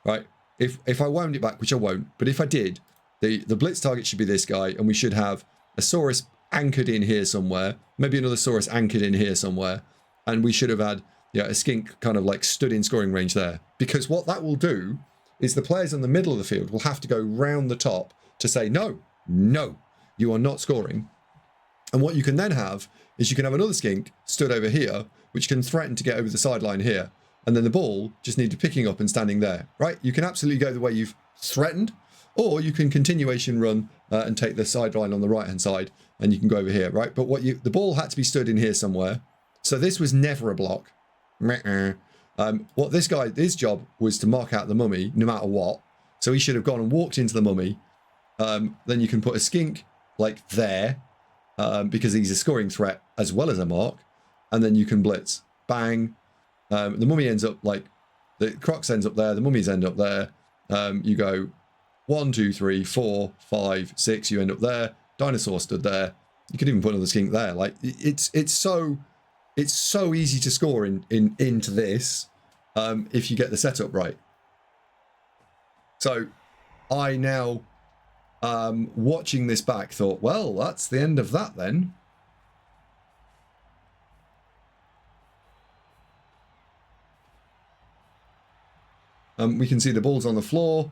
right? If I wound it back, which I won't, but if I did, the blitz target should be this guy, and we should have a Saurus anchored in here somewhere. Maybe another Saurus anchored in here somewhere. And we should have had a skink kind of like stood in scoring range there. Because what that will do is the players in the middle of the field will have to go round the top to say, no, you are not scoring. And what you can then have is you can have another skink stood over here, which can threaten to get over the sideline here. And then the ball just needed picking up and standing there, right? You can absolutely go the way you've threatened, or you can continuation run and take the sideline on the right-hand side, and you can go over here, right? But the ball had to be stood in here somewhere. So this was never a block. What his job was to mark out the mummy no matter what. So he should have gone and walked into the mummy. Then you can put a skink like there, because he's a scoring threat as well as a mark. And then you can blitz. Bang. The mummy ends up like, the Crocs ends up there, the mummies end up there. You go 1, 2, 3, 4, 5, 6, you end up there. Dinosaur stood there. You could even put another skink there. Like it's so easy to score into this if you get the setup right. So I now watching this back thought, well, that's the end of that then. We can see the ball's on the floor.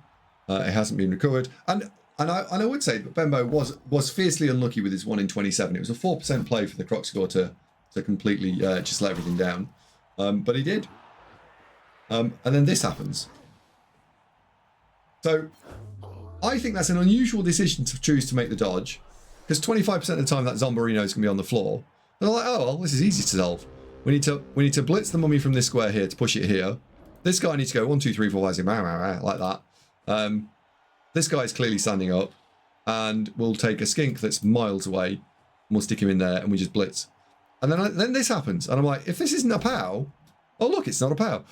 It hasn't been recovered. And I would say that Benbow was fiercely unlucky with his 1 in 27. It was a 4% play for the Croc score to completely just let everything down. But he did. And then this happens. So I think that's an unusual decision to choose to make the dodge, because 25% of the time that Zomborino is going to be on the floor. And they're like, oh, well, this is easy to solve. We need to blitz the mummy from this square here to push it here. This guy needs to go 1, 2, 3, 4, 5, 6, like that. This guy's clearly standing up, and we'll take a skink that's miles away, and we'll stick him in there, and we just blitz. And then this happens, and I'm like, if this isn't a POW, oh look, it's not a POW.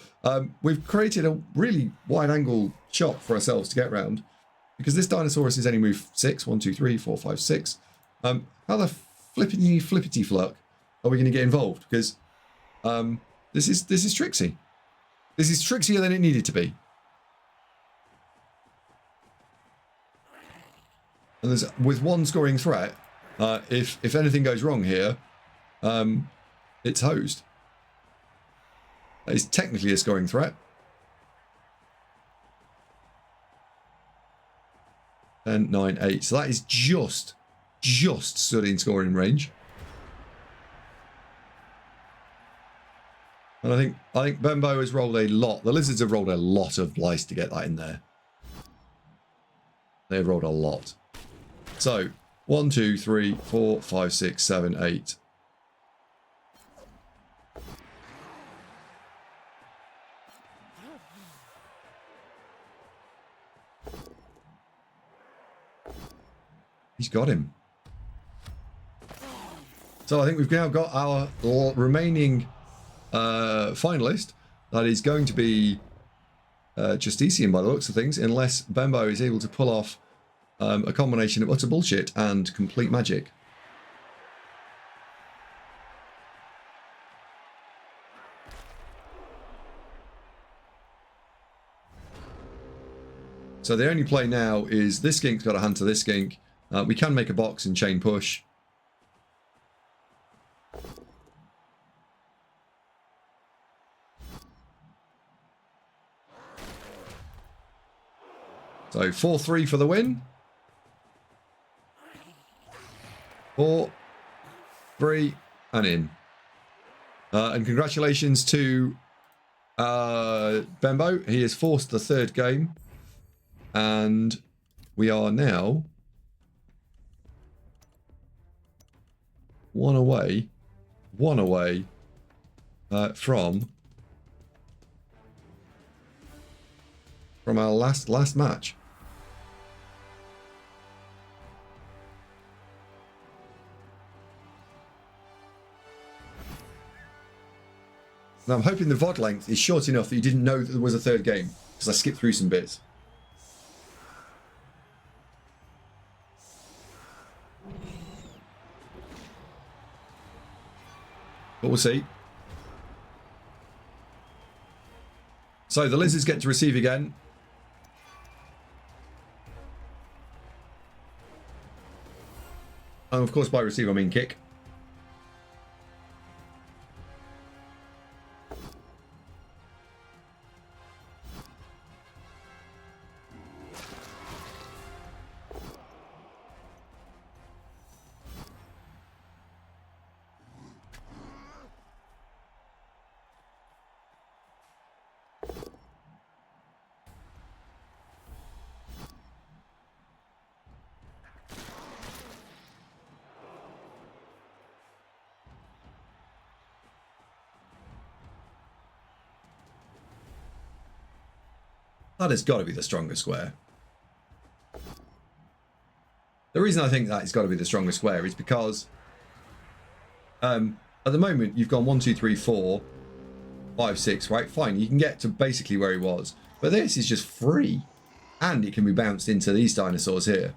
We've created a really wide-angle shot for ourselves to get around, because this Dinosaurus is only move 6, 1, 2, 3, 4, 5, 6. How the flippity fluck are we going to get involved? Because this is tricksy. This is trickier than it needed to be. And there's, with one scoring threat, if anything goes wrong here, it's hosed. That is technically a scoring threat. 10, 9, 8. So that is just stood in scoring range. And I think Benbow has rolled a lot. The Lizards have rolled a lot of dice to get that in there. They've rolled a lot. So 1, 2, 3, 4, 5, 6, 7, 8. He's got him. So I think we've now got our remaining finalist. That is going to be Justieciun by the looks of things, unless Benbow is able to pull off a combination of utter bullshit and complete magic. So the only play now is this skink's got a hand to this skink. We can make a box and chain push. So 4-3 for the win. 4, 3, and in. And congratulations to Benbow. He has forced the third game. And we are now one away from our last match. Now I'm hoping the VOD length is short enough that you didn't know that there was a third game, because I skipped through some bits. But we'll see. So the Lizards get to receive again. And of course, by receive, I mean kick. That has got to be the strongest square. The reason I think that has got to be the strongest square is because at the moment you've gone 1, 2, 3, 4, 5, 6, right? Fine, you can get to basically where he was. But this is just free. And it can be bounced into these dinosaurs here.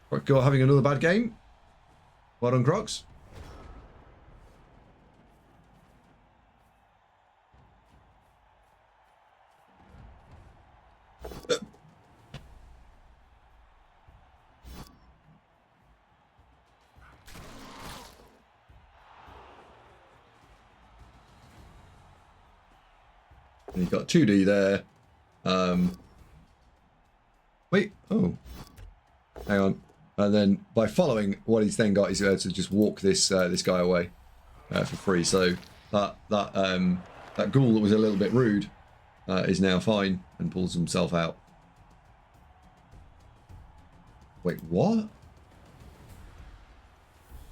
Right, go having another bad game. Well done, Crocs. And you've got 2D there. Wait, oh. Hang on. And then by following what he's then got, he's able to just walk this this guy away for free. So that ghoul that was a little bit rude is now fine and pulls himself out. Wait, what?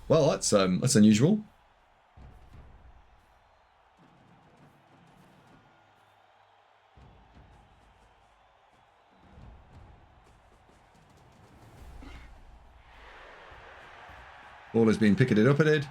Well, that's unusual. Ball has been picketed up at.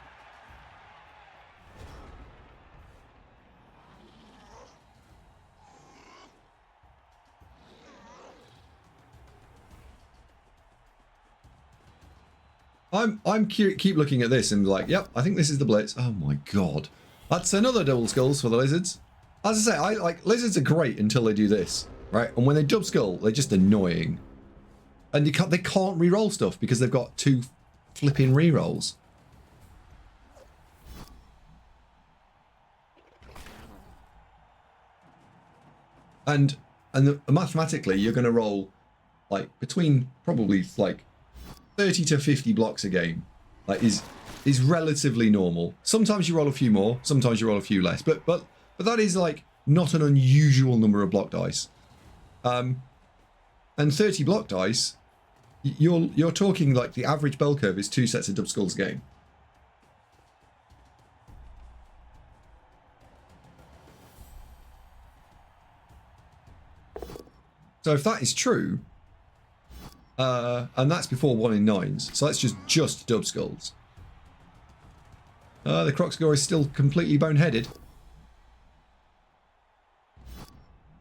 Keep looking at this and like, yep, I think this is the blitz. Oh my god, that's another double skulls for the lizards. As I say, I like lizards are great until they do this, right? And when they double skull, they're just annoying, and they can't re-roll stuff because they've got 2 flipping re-rolls. And mathematically, you're going to roll like between probably like 30 to 50 blocks a game. Like is relatively normal. Sometimes you roll a few more, sometimes you roll a few less, but that is like not an unusual number of block dice. And 30 block dice, you're talking like the average bell curve is 2 sets of double skulls a game. So if that is true, and that's before 1 in 9s, so that's just dub skulls. The croc score is still completely boneheaded.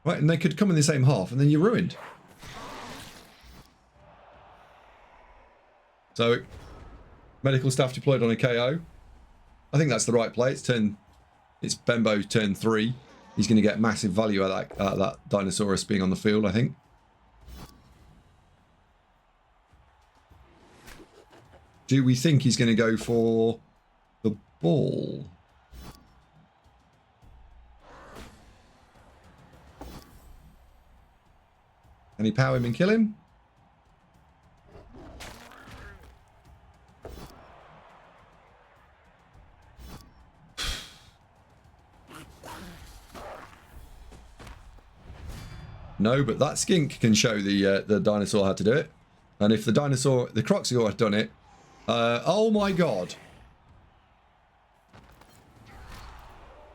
Right, and they could come in the same half, and then you're ruined. So, medical staff deployed on a KO. I think that's the right play. It's Benbow's turn 3. He's going to get massive value out of that Dinosaurus being on the field, I think. Do we think he's going to go for the ball? Can he power him and kill him? No, but that skink can show the dinosaur how to do it. And if the Croxigor had done it, oh my god.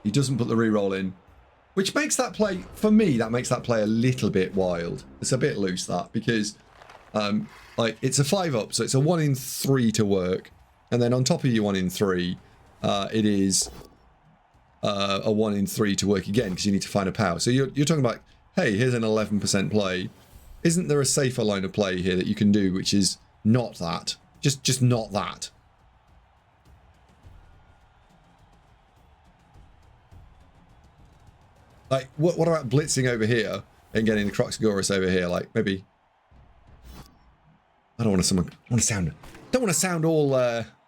He doesn't put the reroll in. Which makes that play, for me, that makes that play a little bit wild. It's a bit loose, that, because like it's a 5-up, so it's a 1 in 3 to work. And then on top of your 1 in 3, it is a 1 in 3 to work again, because you need to find a power. So you're talking about, hey, here's an 11% play. Isn't there a safer line of play here that you can do, which is not that? Just not that. Like, what about blitzing over here and getting the Croxagorus over here? Like, maybe... I don't want to sound all,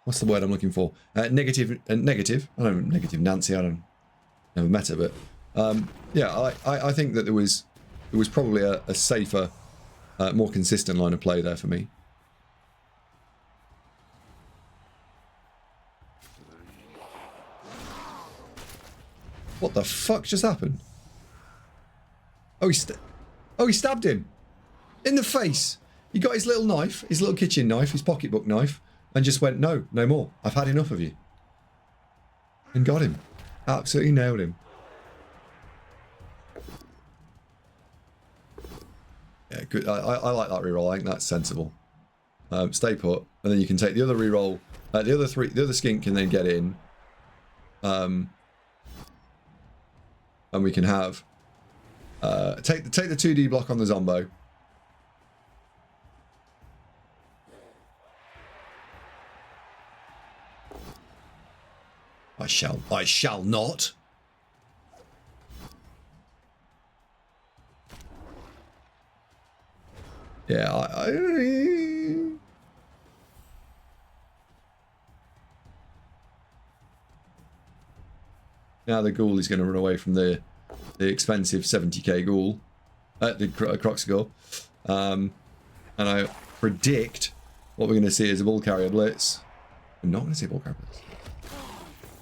what's the word I'm looking for? Negative. I don't know, negative Nancy, never met her, but, yeah, I think that there was probably a safer, more consistent line of play there for me. What the fuck just happened? Oh, he stabbed him in the face. He got his little knife, his little kitchen knife, his pocketbook knife, and just went, no more. I've had enough of you. And got him. Absolutely nailed him. Yeah, good. I like that reroll. I think that's sensible. Stay put, and then you can take the other reroll. The other skink can then get in. And we can have take the 2D block on the Zombo. I shall not. Yeah, now the ghoul is going to run away from the expensive 70k ghoul, the Croxagor, and I predict what we're going to see is a ball carrier blitz. I'm not going to see a ball carrier blitz.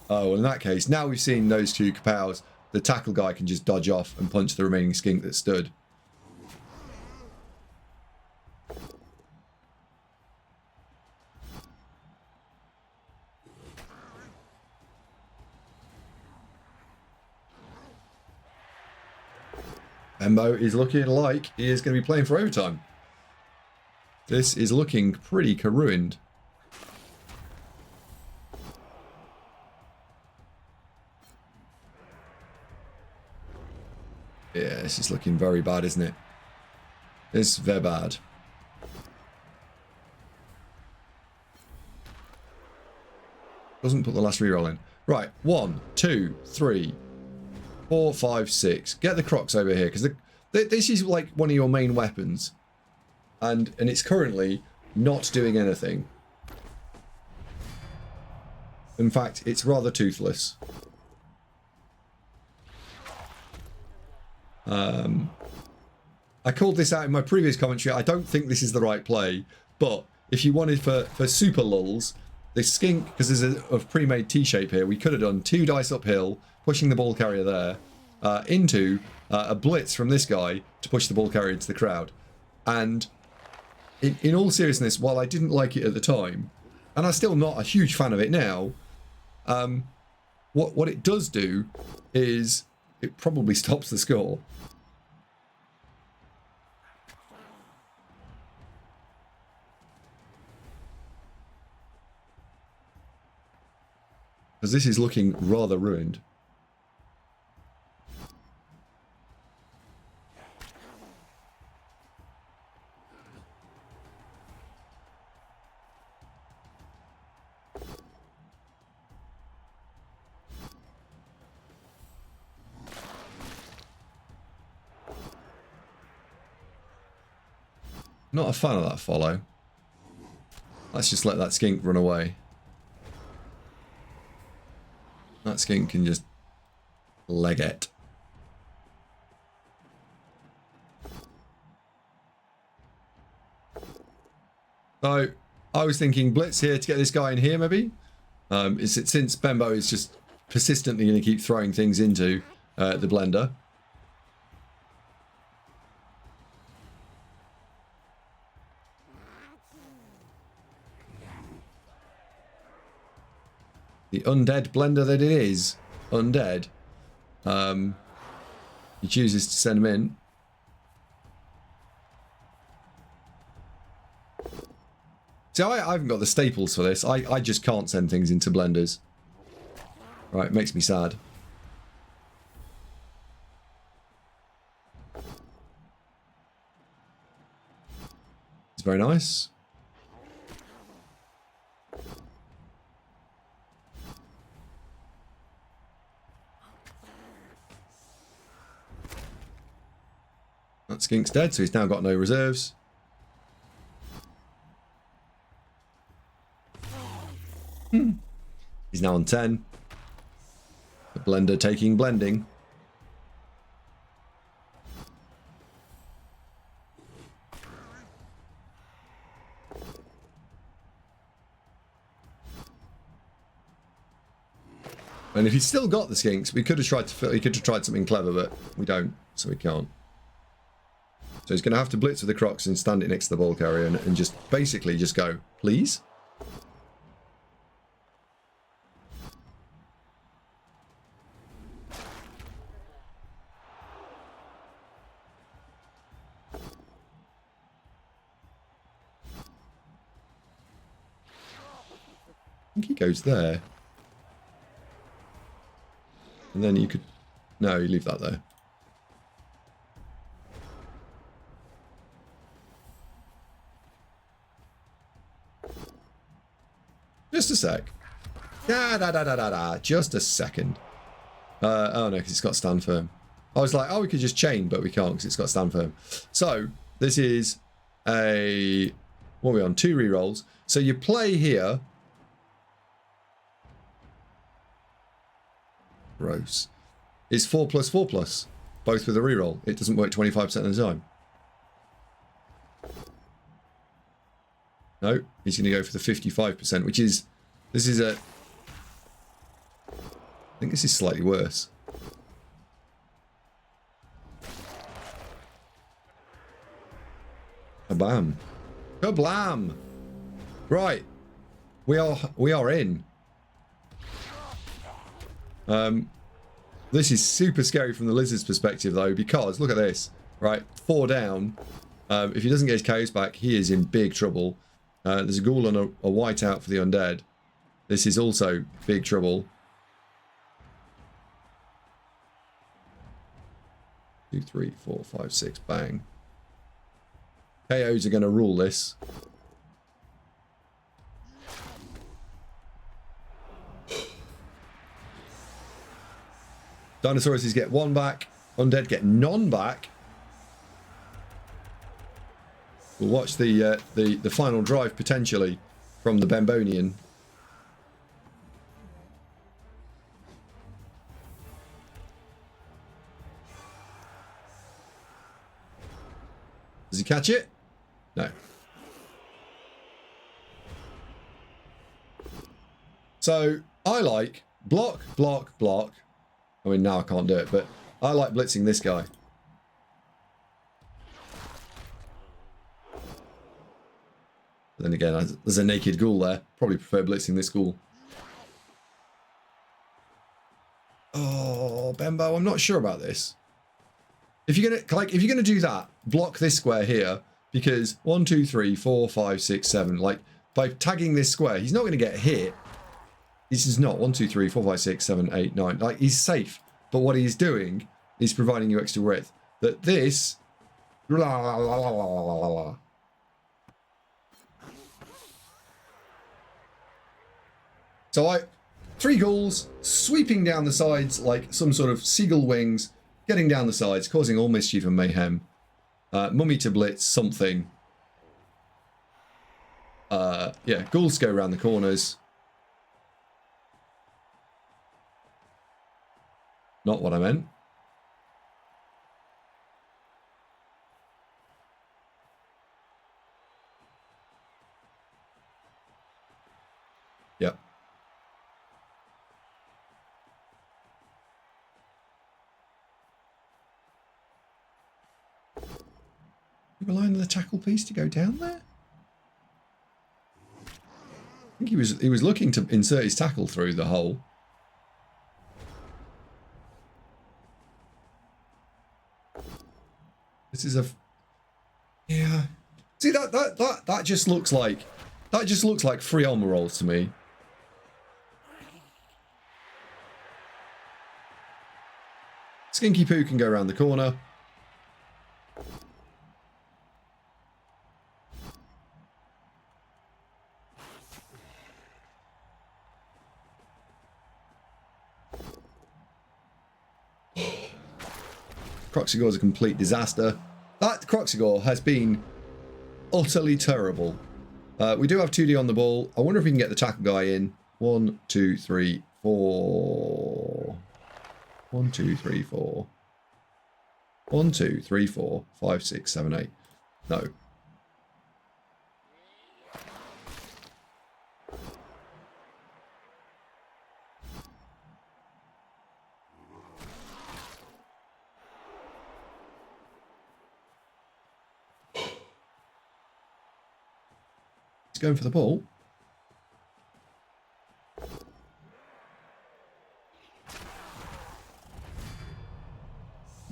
Oh, well, in that case, now we've seen those two kapows, the tackle guy can just dodge off and punch the remaining skink that stood. Benbow is looking like he is going to be playing for overtime. This is looking pretty ruined. Yeah, this is looking very bad, isn't it? It's very bad. Doesn't put the last reroll in. Right, 1, 2, 3, 4, 5, 6. Get the Crocs over here, because this is like one of your main weapons. And it's currently not doing anything. In fact, it's rather toothless. I called this out in my previous commentary. I don't think this is the right play, but if you wanted for super lulls, the skink, because there's a pre-made T-shape here, we could have done 2 dice uphill, pushing the ball carrier there, into a blitz from this guy to push the ball carrier into the crowd. And in all seriousness, while I didn't like it at the time, and I'm still not a huge fan of it now, what it does do is it probably stops the score. Because this is looking rather ruined. Not a fan of that follow. Let's just let that skink run away. That skink can just leg it. So I was thinking blitz here to get this guy in here maybe. Since Benbow is just persistently going to keep throwing things into the blender. The undead blender that it is, undead. He chooses to send him in. See, I haven't got the staples for this. I just can't send things into blenders. Right, makes me sad. It's very nice. Skink's dead, so he's now got no reserves. He's now on 10. The blender taking blending. And if he's still got the skinks, we could have tried to. He could have tried something clever, but we don't, so we can't. So he's going to have to blitz with the Crocs and stand it next to the ball carrier and just basically just go, please. I think he goes there. And then you could... No, you leave that there. Just a sec. Just a second. Oh no, because it's got stand firm. I was like, oh, we could just chain, but we can't because it's got stand firm. So, this is a... What are we on? 2 rerolls. So you play here... Gross. It's 4+4+, both with a reroll. It doesn't work 25% of the time. No, he's going to go for the 55%, which is... This is a... I think this is slightly worse. Kabam. Kablam! Right. We are in. This is super scary from the lizard's perspective though, because look at this, right? 4 down. If he doesn't get his KOs back, he is in big trouble. There's a ghoul and a whiteout for the undead. This is also big trouble. 2, 3, 4, 5, 6, bang. KOs are going to rule this. Dinosauruses get 1 back. Undead get none back. We'll watch the final drive potentially from the Benbowbagin. Does he catch it? No. So I like block, block, block. I mean, now I can't do it, but I like blitzing this guy. Then again, there's a naked ghoul there. Probably prefer blitzing this ghoul. Oh, Benbow, I'm not sure about this. If you're gonna do that, block this square here, because 1, 2, 3, 4, 5, 6, 7. Like by tagging this square, he's not going to get hit. This is not 1, 2, 3, 4, 5, 6, 7, 8, 9. Like he's safe, but what he's doing is providing you extra width. That this, la, la, la, la, la, la, la. So 3 ghouls sweeping down the sides like some sort of seagull wings, getting down the sides, causing all mischief and mayhem. Mummy to blitz something. Yeah, ghouls go around the corners. Not what I meant. Yep. You relying on the tackle piece to go down there? I think he was looking to insert his tackle through the hole. This is a... Yeah. See, that just looks like... That just looks like free armor rolls to me. Skinky Poo can go around the corner. Proxy Gore is a complete disaster. That Croxigore has been utterly terrible. We do have 2D on the ball. I wonder if we can get the tackle guy in. 1, 2, 3, 4. 1, 2, 3, 4. 1, 2, 3, 4, 5, 6, 7, 8. No. He's going for the ball.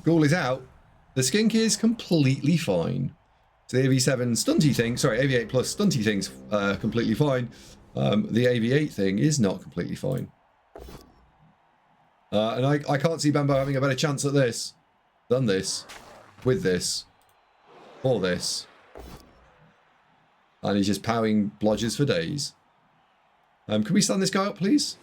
Ghoul is out. The skink is completely fine. So the AV7 stunty thing, sorry, AV8 plus stunty thing's completely fine. The AV8 thing is not completely fine. And I can't see Benbow having a better chance at this than this, with this, or this. And he's just powering blodgers for days. Can we stand this guy up, please?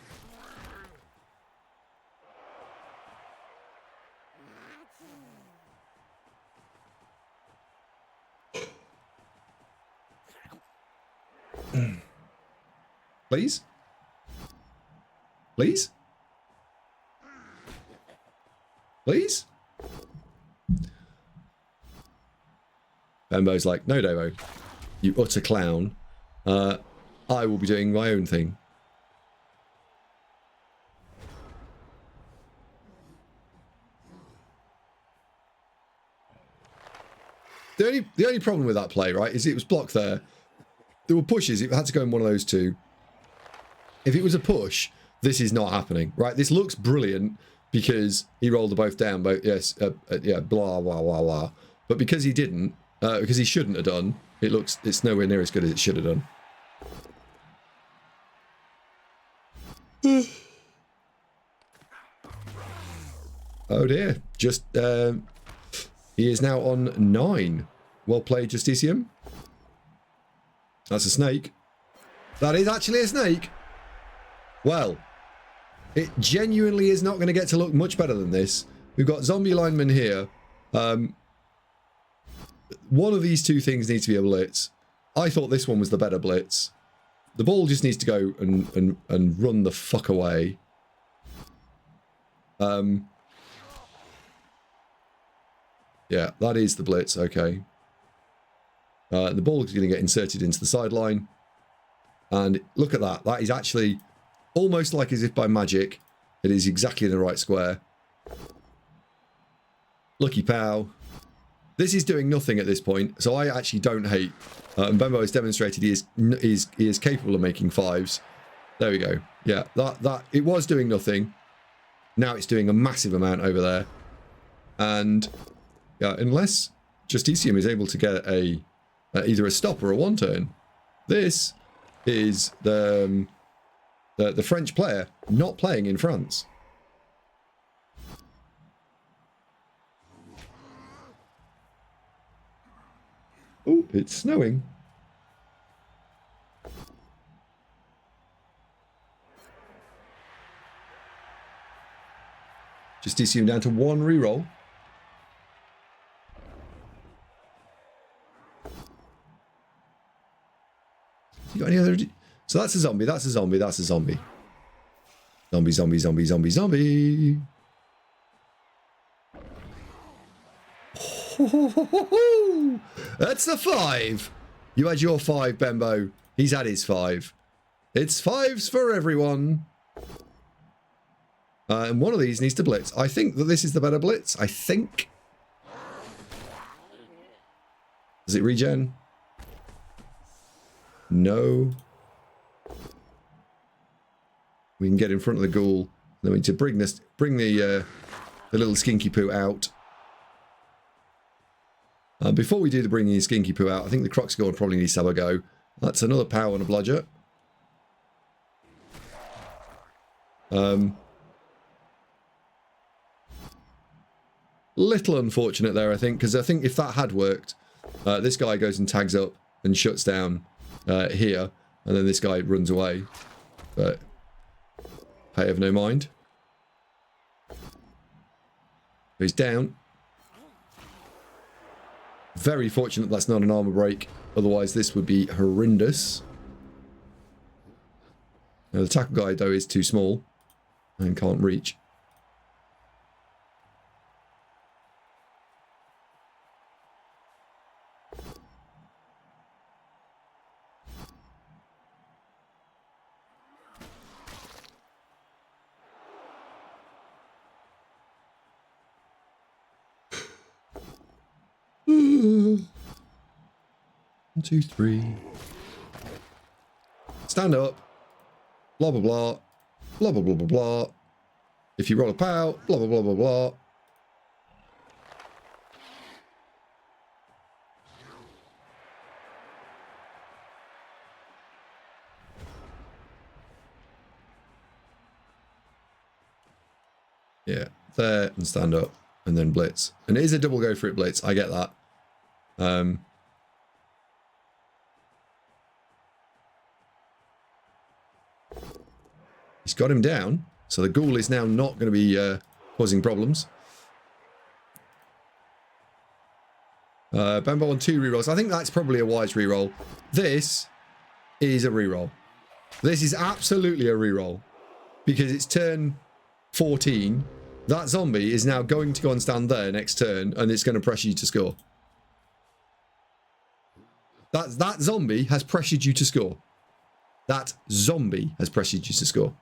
Please? Please? Please? Benbow's like, no, Davo, you utter clown. I will be doing my own thing. The only problem with that play, right, is it was blocked there. There were pushes. It had to go in one of those two. If it was a push, this is not happening, right? This looks brilliant because he rolled them both down. But yes, yeah, blah blah blah blah. But because he didn't, because he shouldn't have done, it's nowhere near as good as it should have done. Oh dear! Just he is now on 9. Well played, Justieciun. That's a snake. That is actually a snake. Well, it genuinely is not going to get to look much better than this. We've got zombie linemen here. One of these two things needs to be a blitz. I thought this one was the better blitz. The ball just needs to go and run the fuck away. Yeah, that is the blitz. Okay. The ball is going to get inserted into the sideline. And look at that. That is actually almost like as if by magic. It is exactly in the right square. Lucky pow. This is doing nothing at this point. So I actually don't hate. And Benbow has demonstrated he is capable of making 5s. There we go. Yeah, that it was doing nothing. Now it's doing a massive amount over there. And yeah, unless Justieciun is able to get a either a stop or a 1-turn, this is the French player not playing in France. Oh, it's snowing. Justieciun down to 1 reroll. You got any other? So that's a zombie. That's a zombie. That's a zombie. Zombie, zombie, zombie, zombie, zombie. That's a 5. You had your 5, Benbow. He's had his 5. It's 5s for everyone. And one of these needs to blitz. I think that this is the better blitz. I think. Does it regen? No. We can get in front of the ghoul. Then we need to bring the little skinky poo out. Before we do the bringing the skinky poo out, I think the Croxigore probably needs to have a go. That's another power and a bludger. Little unfortunate there, I think, because I think if that had worked, this guy goes and tags up and shuts down here, and then this guy runs away. But I have no mind. He's down. Very fortunate that's not an armor break. Otherwise, this would be horrendous. Now, the tackle guide, though, is too small and can't reach. One, two, three. Stand up. Blah, blah, blah. Blah, blah, blah, blah, blah. If you roll a pow, blah, blah, blah, blah, blah. Yeah, there, and stand up, and then blitz. And it is a double go for it blitz, I get that. He's got him down, so the ghoul is now not going to be causing problems. Benbow on 2 rerolls. I think that's probably a wise reroll. This is a reroll. This is absolutely a reroll. Because it's turn 14. That zombie is now going to go and stand there next turn, and it's going to pressure you to score. That zombie has pressured you to score. That zombie has pressured you to score.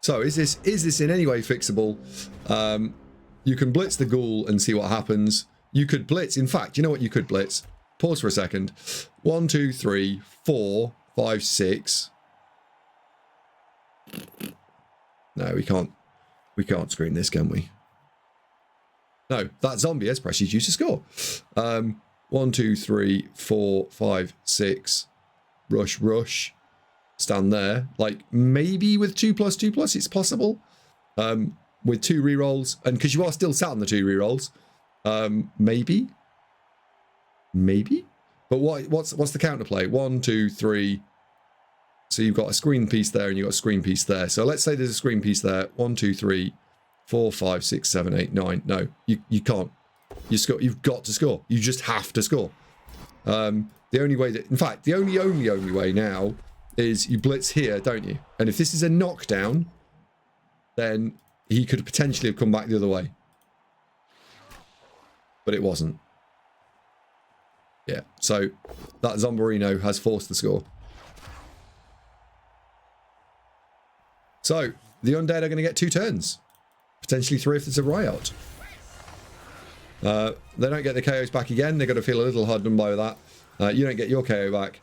So is this in any way fixable? You can blitz the ghoul and see what happens. You could blitz. In fact, you know what you could blitz? Pause for a second. 1, 2, 3, 4, 5, 6. No, we can't. We can't screen this, can we? No, that zombie has pressured you to score. 1, 2, 3, 4, 5, 6. Rush, rush. Stand there. Like, maybe with 2+2+, it's possible. With 2 rerolls, and because you are still sat on the 2 rerolls, maybe. But what's the counterplay? 1, 2, 3. So you've got a screen piece there, and you've got a screen piece there. So let's say there's a screen piece there. 1, 2, 3, 4, 5, 6, 7, 8, 9. No, you can't. You score. You've got to score. You just have to score. The only way that, in fact, the only way now is you blitz here, don't you? And if this is a knockdown, then he could potentially have come back the other way. But it wasn't. Yeah, so that Zomborino has forced the score. So, the Undead are going to get 2 turns. Potentially 3 if there's a riot. They don't get the KOs back again. They're going to feel a little hard done by that. You don't get your KO back.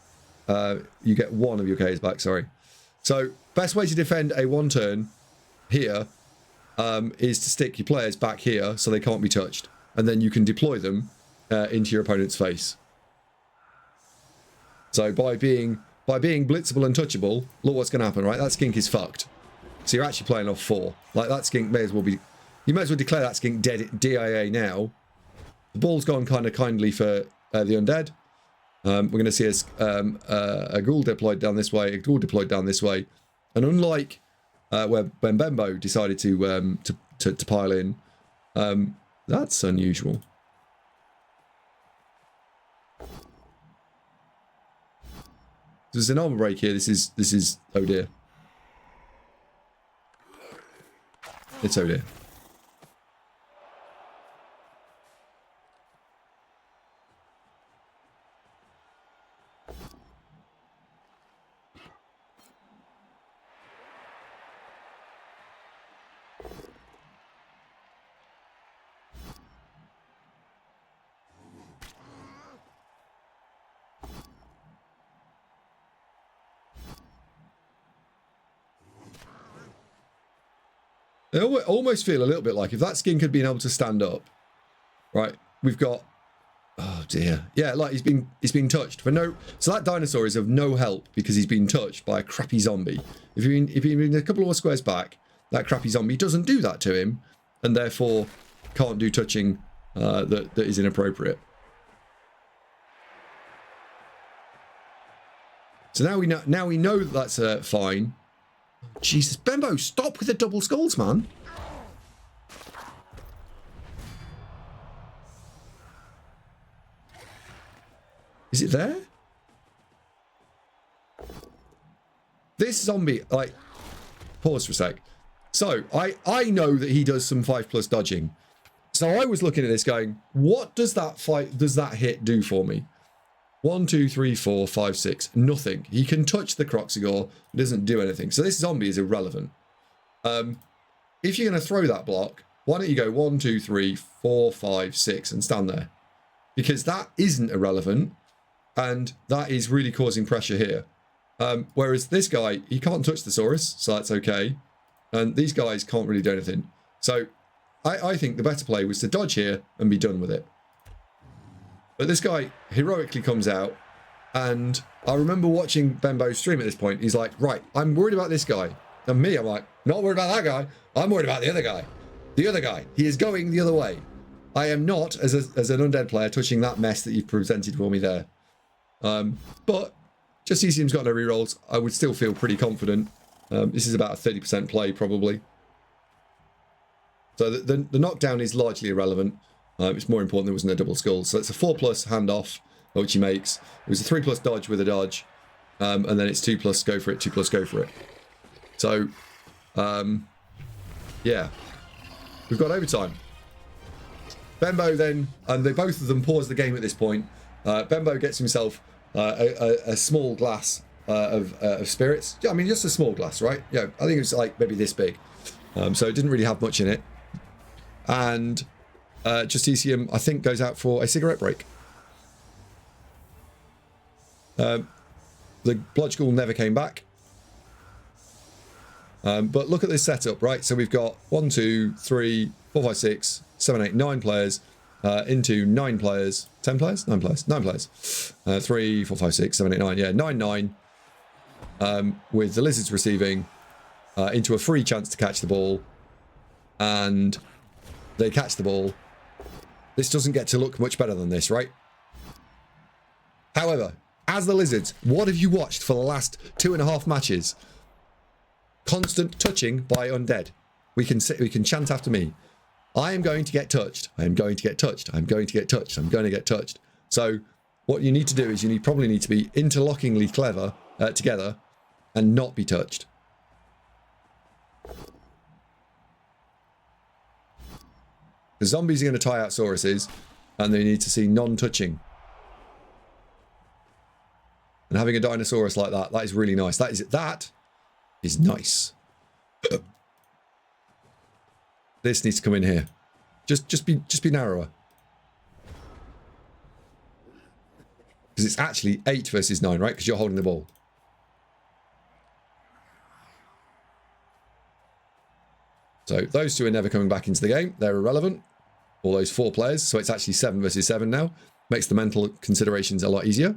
You get 1 of your KOs back, sorry. So, best way to defend a 1 turn here is to stick your players back here so they can't be touched. And then you can deploy them into your opponent's face. So, by being blitzable and touchable, look what's going to happen, right? That skink is fucked. So, you're actually playing off 4. Like, that skink may as well be... You may as well declare that skink dead DIA now. The ball's gone kind of kindly for the Undead. We're going to see a ghoul deployed down this way, a ghoul deployed down this way. And unlike when Benbow decided to pile in, that's unusual. There's an armor break here. This is oh dear. It's oh dear. I almost feel a little bit like if that skink had been able to stand up, right? We've got Oh dear. Yeah, like he's been touched for no. So that dinosaur is of no help because he's been touched by a crappy zombie. If you've been a couple more squares back, that crappy zombie doesn't do that to him, and therefore can't do touching that is inappropriate. So now we know that that's fine. Jesus, Benbow, stop with the double skulls, man. Is it there? This zombie, like, pause for a sec. So I know that he does some 5+ dodging. So I was looking at this going, what does that hit do for me? 1, 2, 3, 4, 5, 6. Nothing. He can touch the Croxigore. It doesn't do anything. So this zombie is irrelevant. If you're going to throw that block, why don't you go 1, 2, 3, 4, 5, 6 and stand there? Because that isn't irrelevant. And that is really causing pressure here. Whereas this guy, he can't touch the Saurus, so that's okay. And these guys can't really do anything. So I think the better play was to dodge here and be done with it. But this guy heroically comes out, and I remember watching Benbow's stream at this point. He's like, right, I'm worried about this guy. And me, I'm like, not worried about that guy. I'm worried about the other guy. The other guy. He is going the other way. I am not, as an undead player, touching that mess that you've presented for me there. But Justieciun's got no rerolls. I would still feel pretty confident. This is about a 30% play, probably. So the knockdown is largely irrelevant. It's more important there wasn't a double skull. So it's a 4+ handoff, which he makes. It was a 3+ dodge with a dodge. And then it's 2+ go for it, 2+ go for it. So, yeah. We've got overtime. Benbow then, and both of them pause the game at this point. Benbow gets himself a small glass of spirits. I mean, just a small glass, right? Yeah, I think it's like maybe this big. So it didn't really have much in it. And Justieciun, I think, goes out for a cigarette break. The Blodgeghoul never came back. But look at this setup, right? So we've got 1, 2, 3, 4, 5, 6, 7, 8, 9 players into 9 players. 10 players? 9 players. 9 players. 3, 4, 5, 6, 7, 8, 9. Yeah, 9, 9. With the Lizards receiving into a free chance to catch the ball. And they catch the ball. This doesn't get to look much better than this, right? However, as the Lizards, what have you watched for the last 2.5 matches? Constant touching by Undead. We can chant after me. I am going to get touched. I am going to get touched. I'm going to get touched. I'm going to get touched. So what you need to do is you probably need to be interlockingly clever together and not be touched. The zombies are going to tie out Sauruses, and they need to see non-touching. And having a Dinosaurus like that, that is really nice. That is nice. This needs to come in here. Just be narrower. Because it's actually 8 versus 9, right? Because you're holding the ball. So those two are never coming back into the game. They're irrelevant. All those 4 players. So it's actually 7 versus 7 now. Makes the mental considerations a lot easier.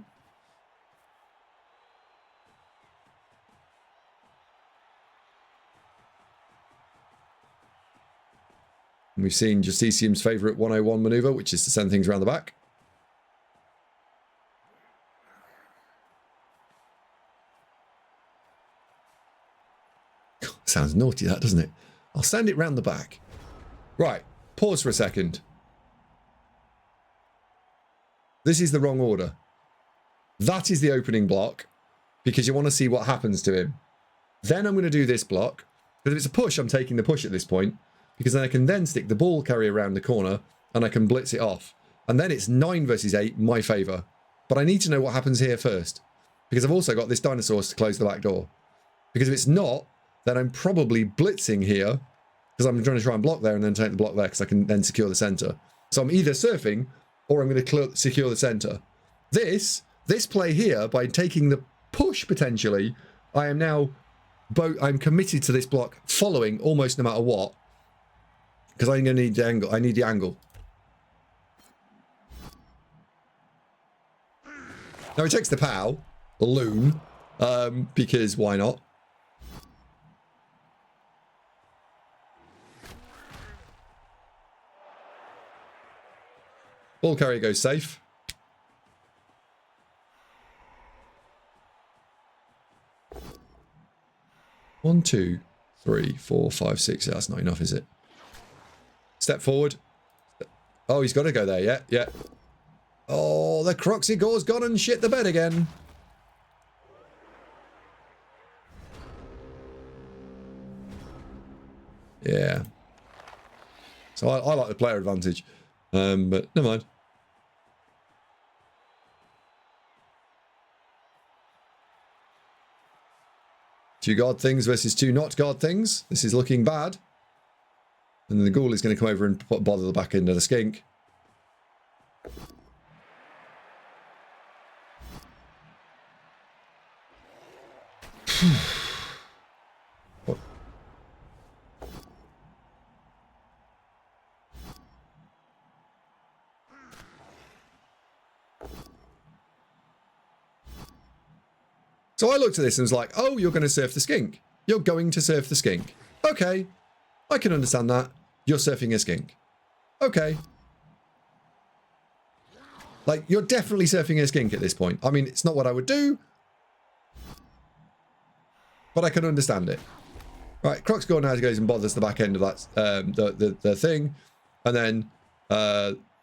And we've seen Justieciun's favourite 101 manoeuvre, which is to send things around the back. Sounds naughty, that, doesn't it? I'll send it round the back. Right, pause for a second. This is the wrong order. That is the opening block, because you want to see what happens to him. Then I'm going to do this block. Because if it's a push, I'm taking the push at this point. Because then I can then stick the ball carrier around the corner, and I can blitz it off. And then it's 9 versus 8, my favour. But I need to know what happens here first. Because I've also got this Dinosaurus to close the back door. Because if it's not, then I'm probably blitzing here, because I'm trying to try and block there and then take the block there, because I can then secure the centre. So I'm either surfing, or I'm going to secure the centre. This play here, by taking the push potentially, I am now, I'm committed to this block, following almost no matter what, because I'm going to need the angle. I need the angle. Now he takes the POW, the loon, because why not? Ball carrier goes safe. One, two, three, 4, 5, 6. That's not enough, is it? Step forward. Oh, he's got to go there. Yeah, yeah. Oh, the Croxy Gore's gone and shit the bed again. Yeah. So I like the player advantage. But never mind. Two guard things versus two not guard things. This is looking bad. And then the ghoul is going to come over and bother the back end of the skink. What? So I looked at this and was like, oh, you're going to surf the skink. You're going to surf the skink. Okay. I can understand that. You're surfing a skink. Okay. Like, you're definitely surfing a skink at this point. I mean, it's not what I would do, but I can understand it. Right, Croc's Gore now goes and bothers the back end of that, the thing. And then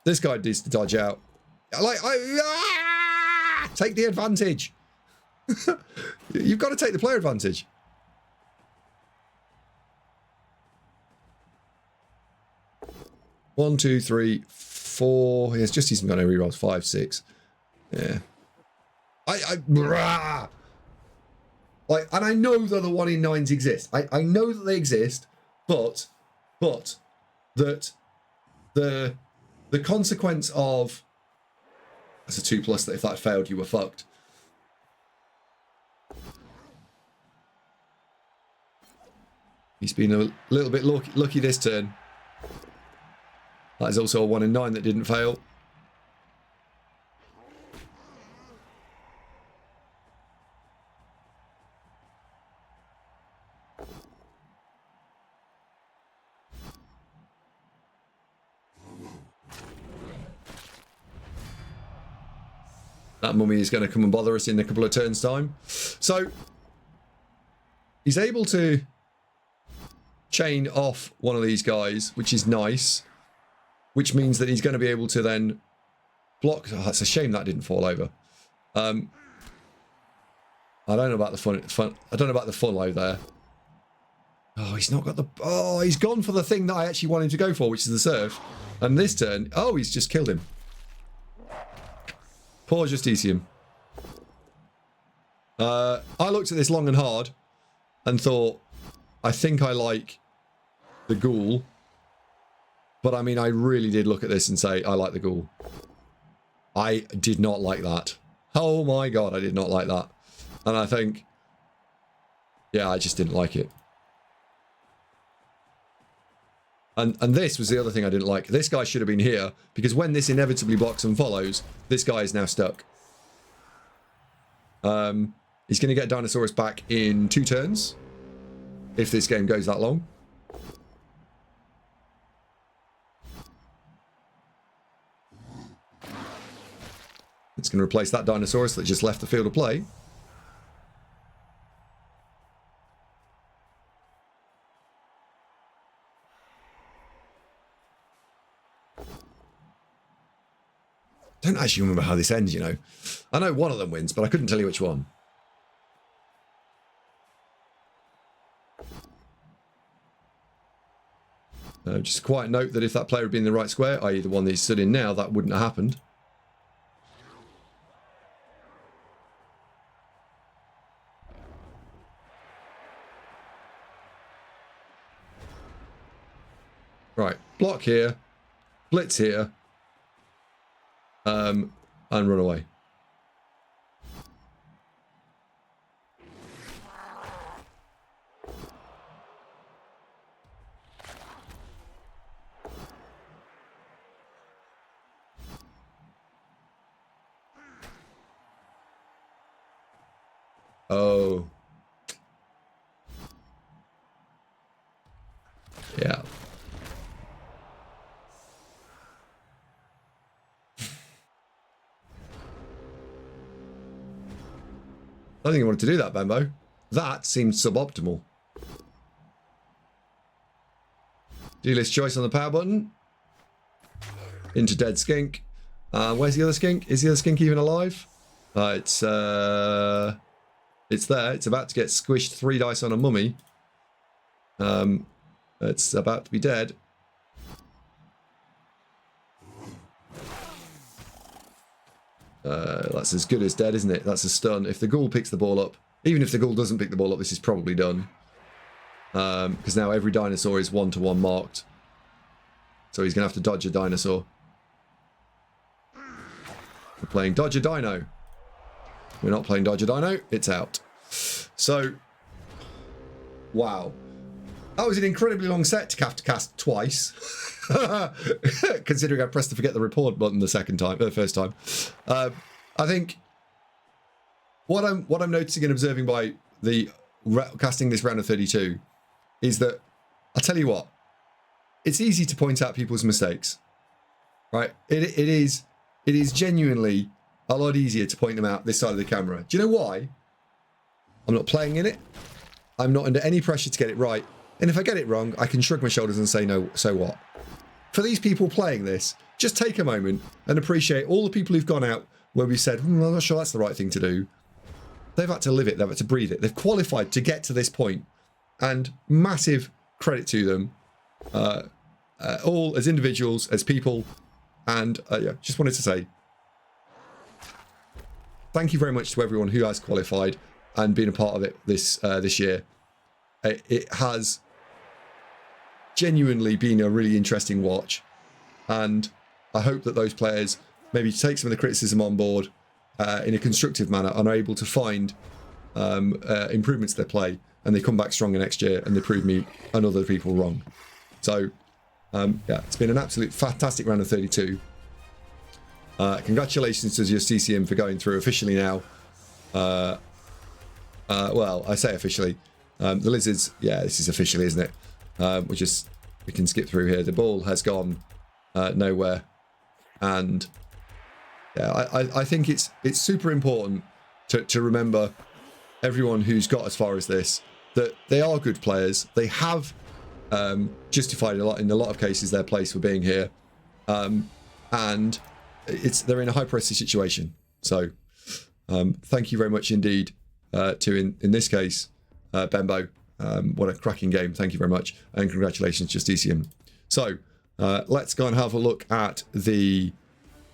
this guy needs to dodge out. Like, take the advantage. You've got to take the player advantage. One, two, three, 4. Yes, just he's got no rerolls. 5, 6. Yeah. Like, and I know that the 1 in 9s exist. I know that they exist, but that the consequence of that's a 2+ that if that failed, you were fucked. He's been a little bit lucky this turn. That is also a 1 in 9 that didn't fail. That mummy is going to come and bother us in a couple of turns' time. So he's able to chain off one of these guys, which is nice. Which means that he's going to be able to then block. Oh, it's a shame that didn't fall over. I don't know about the fun. I don't know about the full low there. Oh, he's not got the. Oh, he's gone for the thing that I actually wanted to go for, which is the surf. And this turn, oh, he's just killed him. Poor Justieciun. I looked at this long and hard and thought, I think I like the ghoul. But I mean, I really did look at this and say, I like the ghoul. I did not like that. Oh my god, I did not like that. And I think, yeah, I just didn't like it. And this was the other thing I didn't like. This guy should have been here, because when this inevitably blocks and follows, this guy is now stuck. He's going to get Dinosaurus back in 2 turns, if this game goes that long. It's going to replace that Dinosaurus that just left the field of play. I don't actually remember how this ends, you know. I know one of them wins, but I couldn't tell you which one. Just a quiet note that if that player had been in the right square, i.e. the one that he stood in now, that wouldn't have happened. Right, block here, blitz here, and run away. Oh. Yeah. I don't think I wanted to do that, Benbow. That seems suboptimal. Dealer's choice on the power button. Into dead skink. Where's the other skink? Is the other skink even alive? It's there. It's about to get squished 3 dice on a mummy. It's about to be dead. That's as good as dead, isn't it? That's a stun. If the ghoul picks the ball up, even if the ghoul doesn't pick the ball up, this is probably done. Because now every dinosaur is 1-to-1 marked. So he's going to have to dodge a dinosaur. We're playing Dodge a Dino. We're not playing Dodge a Dino. It's out. So, wow. That was an incredibly long set to have to cast twice. Considering I pressed the forget the report button the first time. I think what I'm noticing and observing by the casting this round of 32 is that, I'll tell you what, it's easy to point out people's mistakes, right? It is genuinely a lot easier to point them out this side of the camera. Do you know why? I'm not playing in it. I'm not under any pressure to get it right. And if I get it wrong, I can shrug my shoulders and say, no, so what? For these people playing this, just take a moment and appreciate all the people who've gone out where we said, I'm not sure that's the right thing to do. They've had to live it. They've had to breathe it. They've qualified to get to this point. And massive credit to them, all as individuals, as people. And yeah, just wanted to say thank you very much to everyone who has qualified and been a part of it this year. It has genuinely been a really interesting watch, and I hope that those players maybe take some of the criticism on board in a constructive manner and are able to find improvements to their play, and they come back stronger next year and they prove me and other people wrong. So yeah, it's been an absolute fantastic round of 32. Congratulations to Justieciun for going through officially now. Well, I say officially. The lizards, yeah, this is officially, isn't it? We can skip through here. The ball has gone nowhere, and yeah, I think it's super important to remember everyone who's got as far as this, that they are good players. They have justified in a lot of cases their place for being here, and they're in a high pressure situation. So thank you very much indeed to in this case Benbow. What a cracking game. Thank you very much, and congratulations Justieciun. So let's go and have a look at the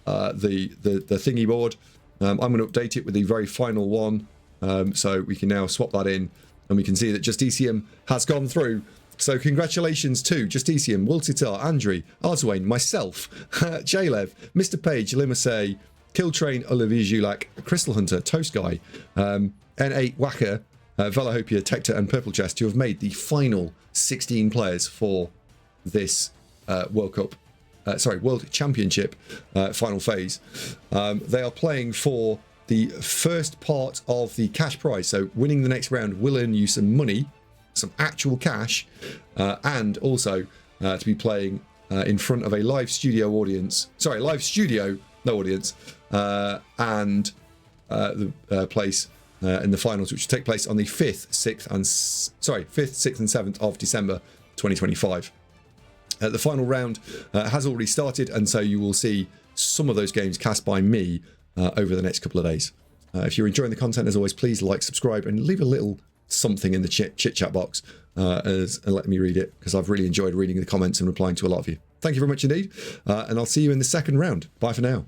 thingy board. I'm going to update it with the very final one, so we can now swap that in, and we can see that Justieciun has gone through. So congratulations to Justieciun, Wiltitar, Andrew, Arswain, myself, Jalev, Mr. Page, Limassey, Killtrain, Olivier Julak, Crystal Hunter, Toast Guy, N8 Whacker, Velahopia, Tector, and Purple Chest, who have made the final 16 players for this World Championship final phase. They are playing for the first part of the cash prize. So winning the next round will earn you some money, some actual cash, and also to be playing in front of a live studio audience. Sorry, live studio, no audience, and the place in the finals, which will take place on the 5th, 6th, and 7th of December 2025. The final round has already started, and so you will see some of those games cast by me over the next couple of days. If you're enjoying the content, as always, please like, subscribe, and leave a little something in the chit chat box and let me read it, because I've really enjoyed reading the comments and replying to a lot of you. Thank you very much indeed, and I'll see you in the second round. Bye for now.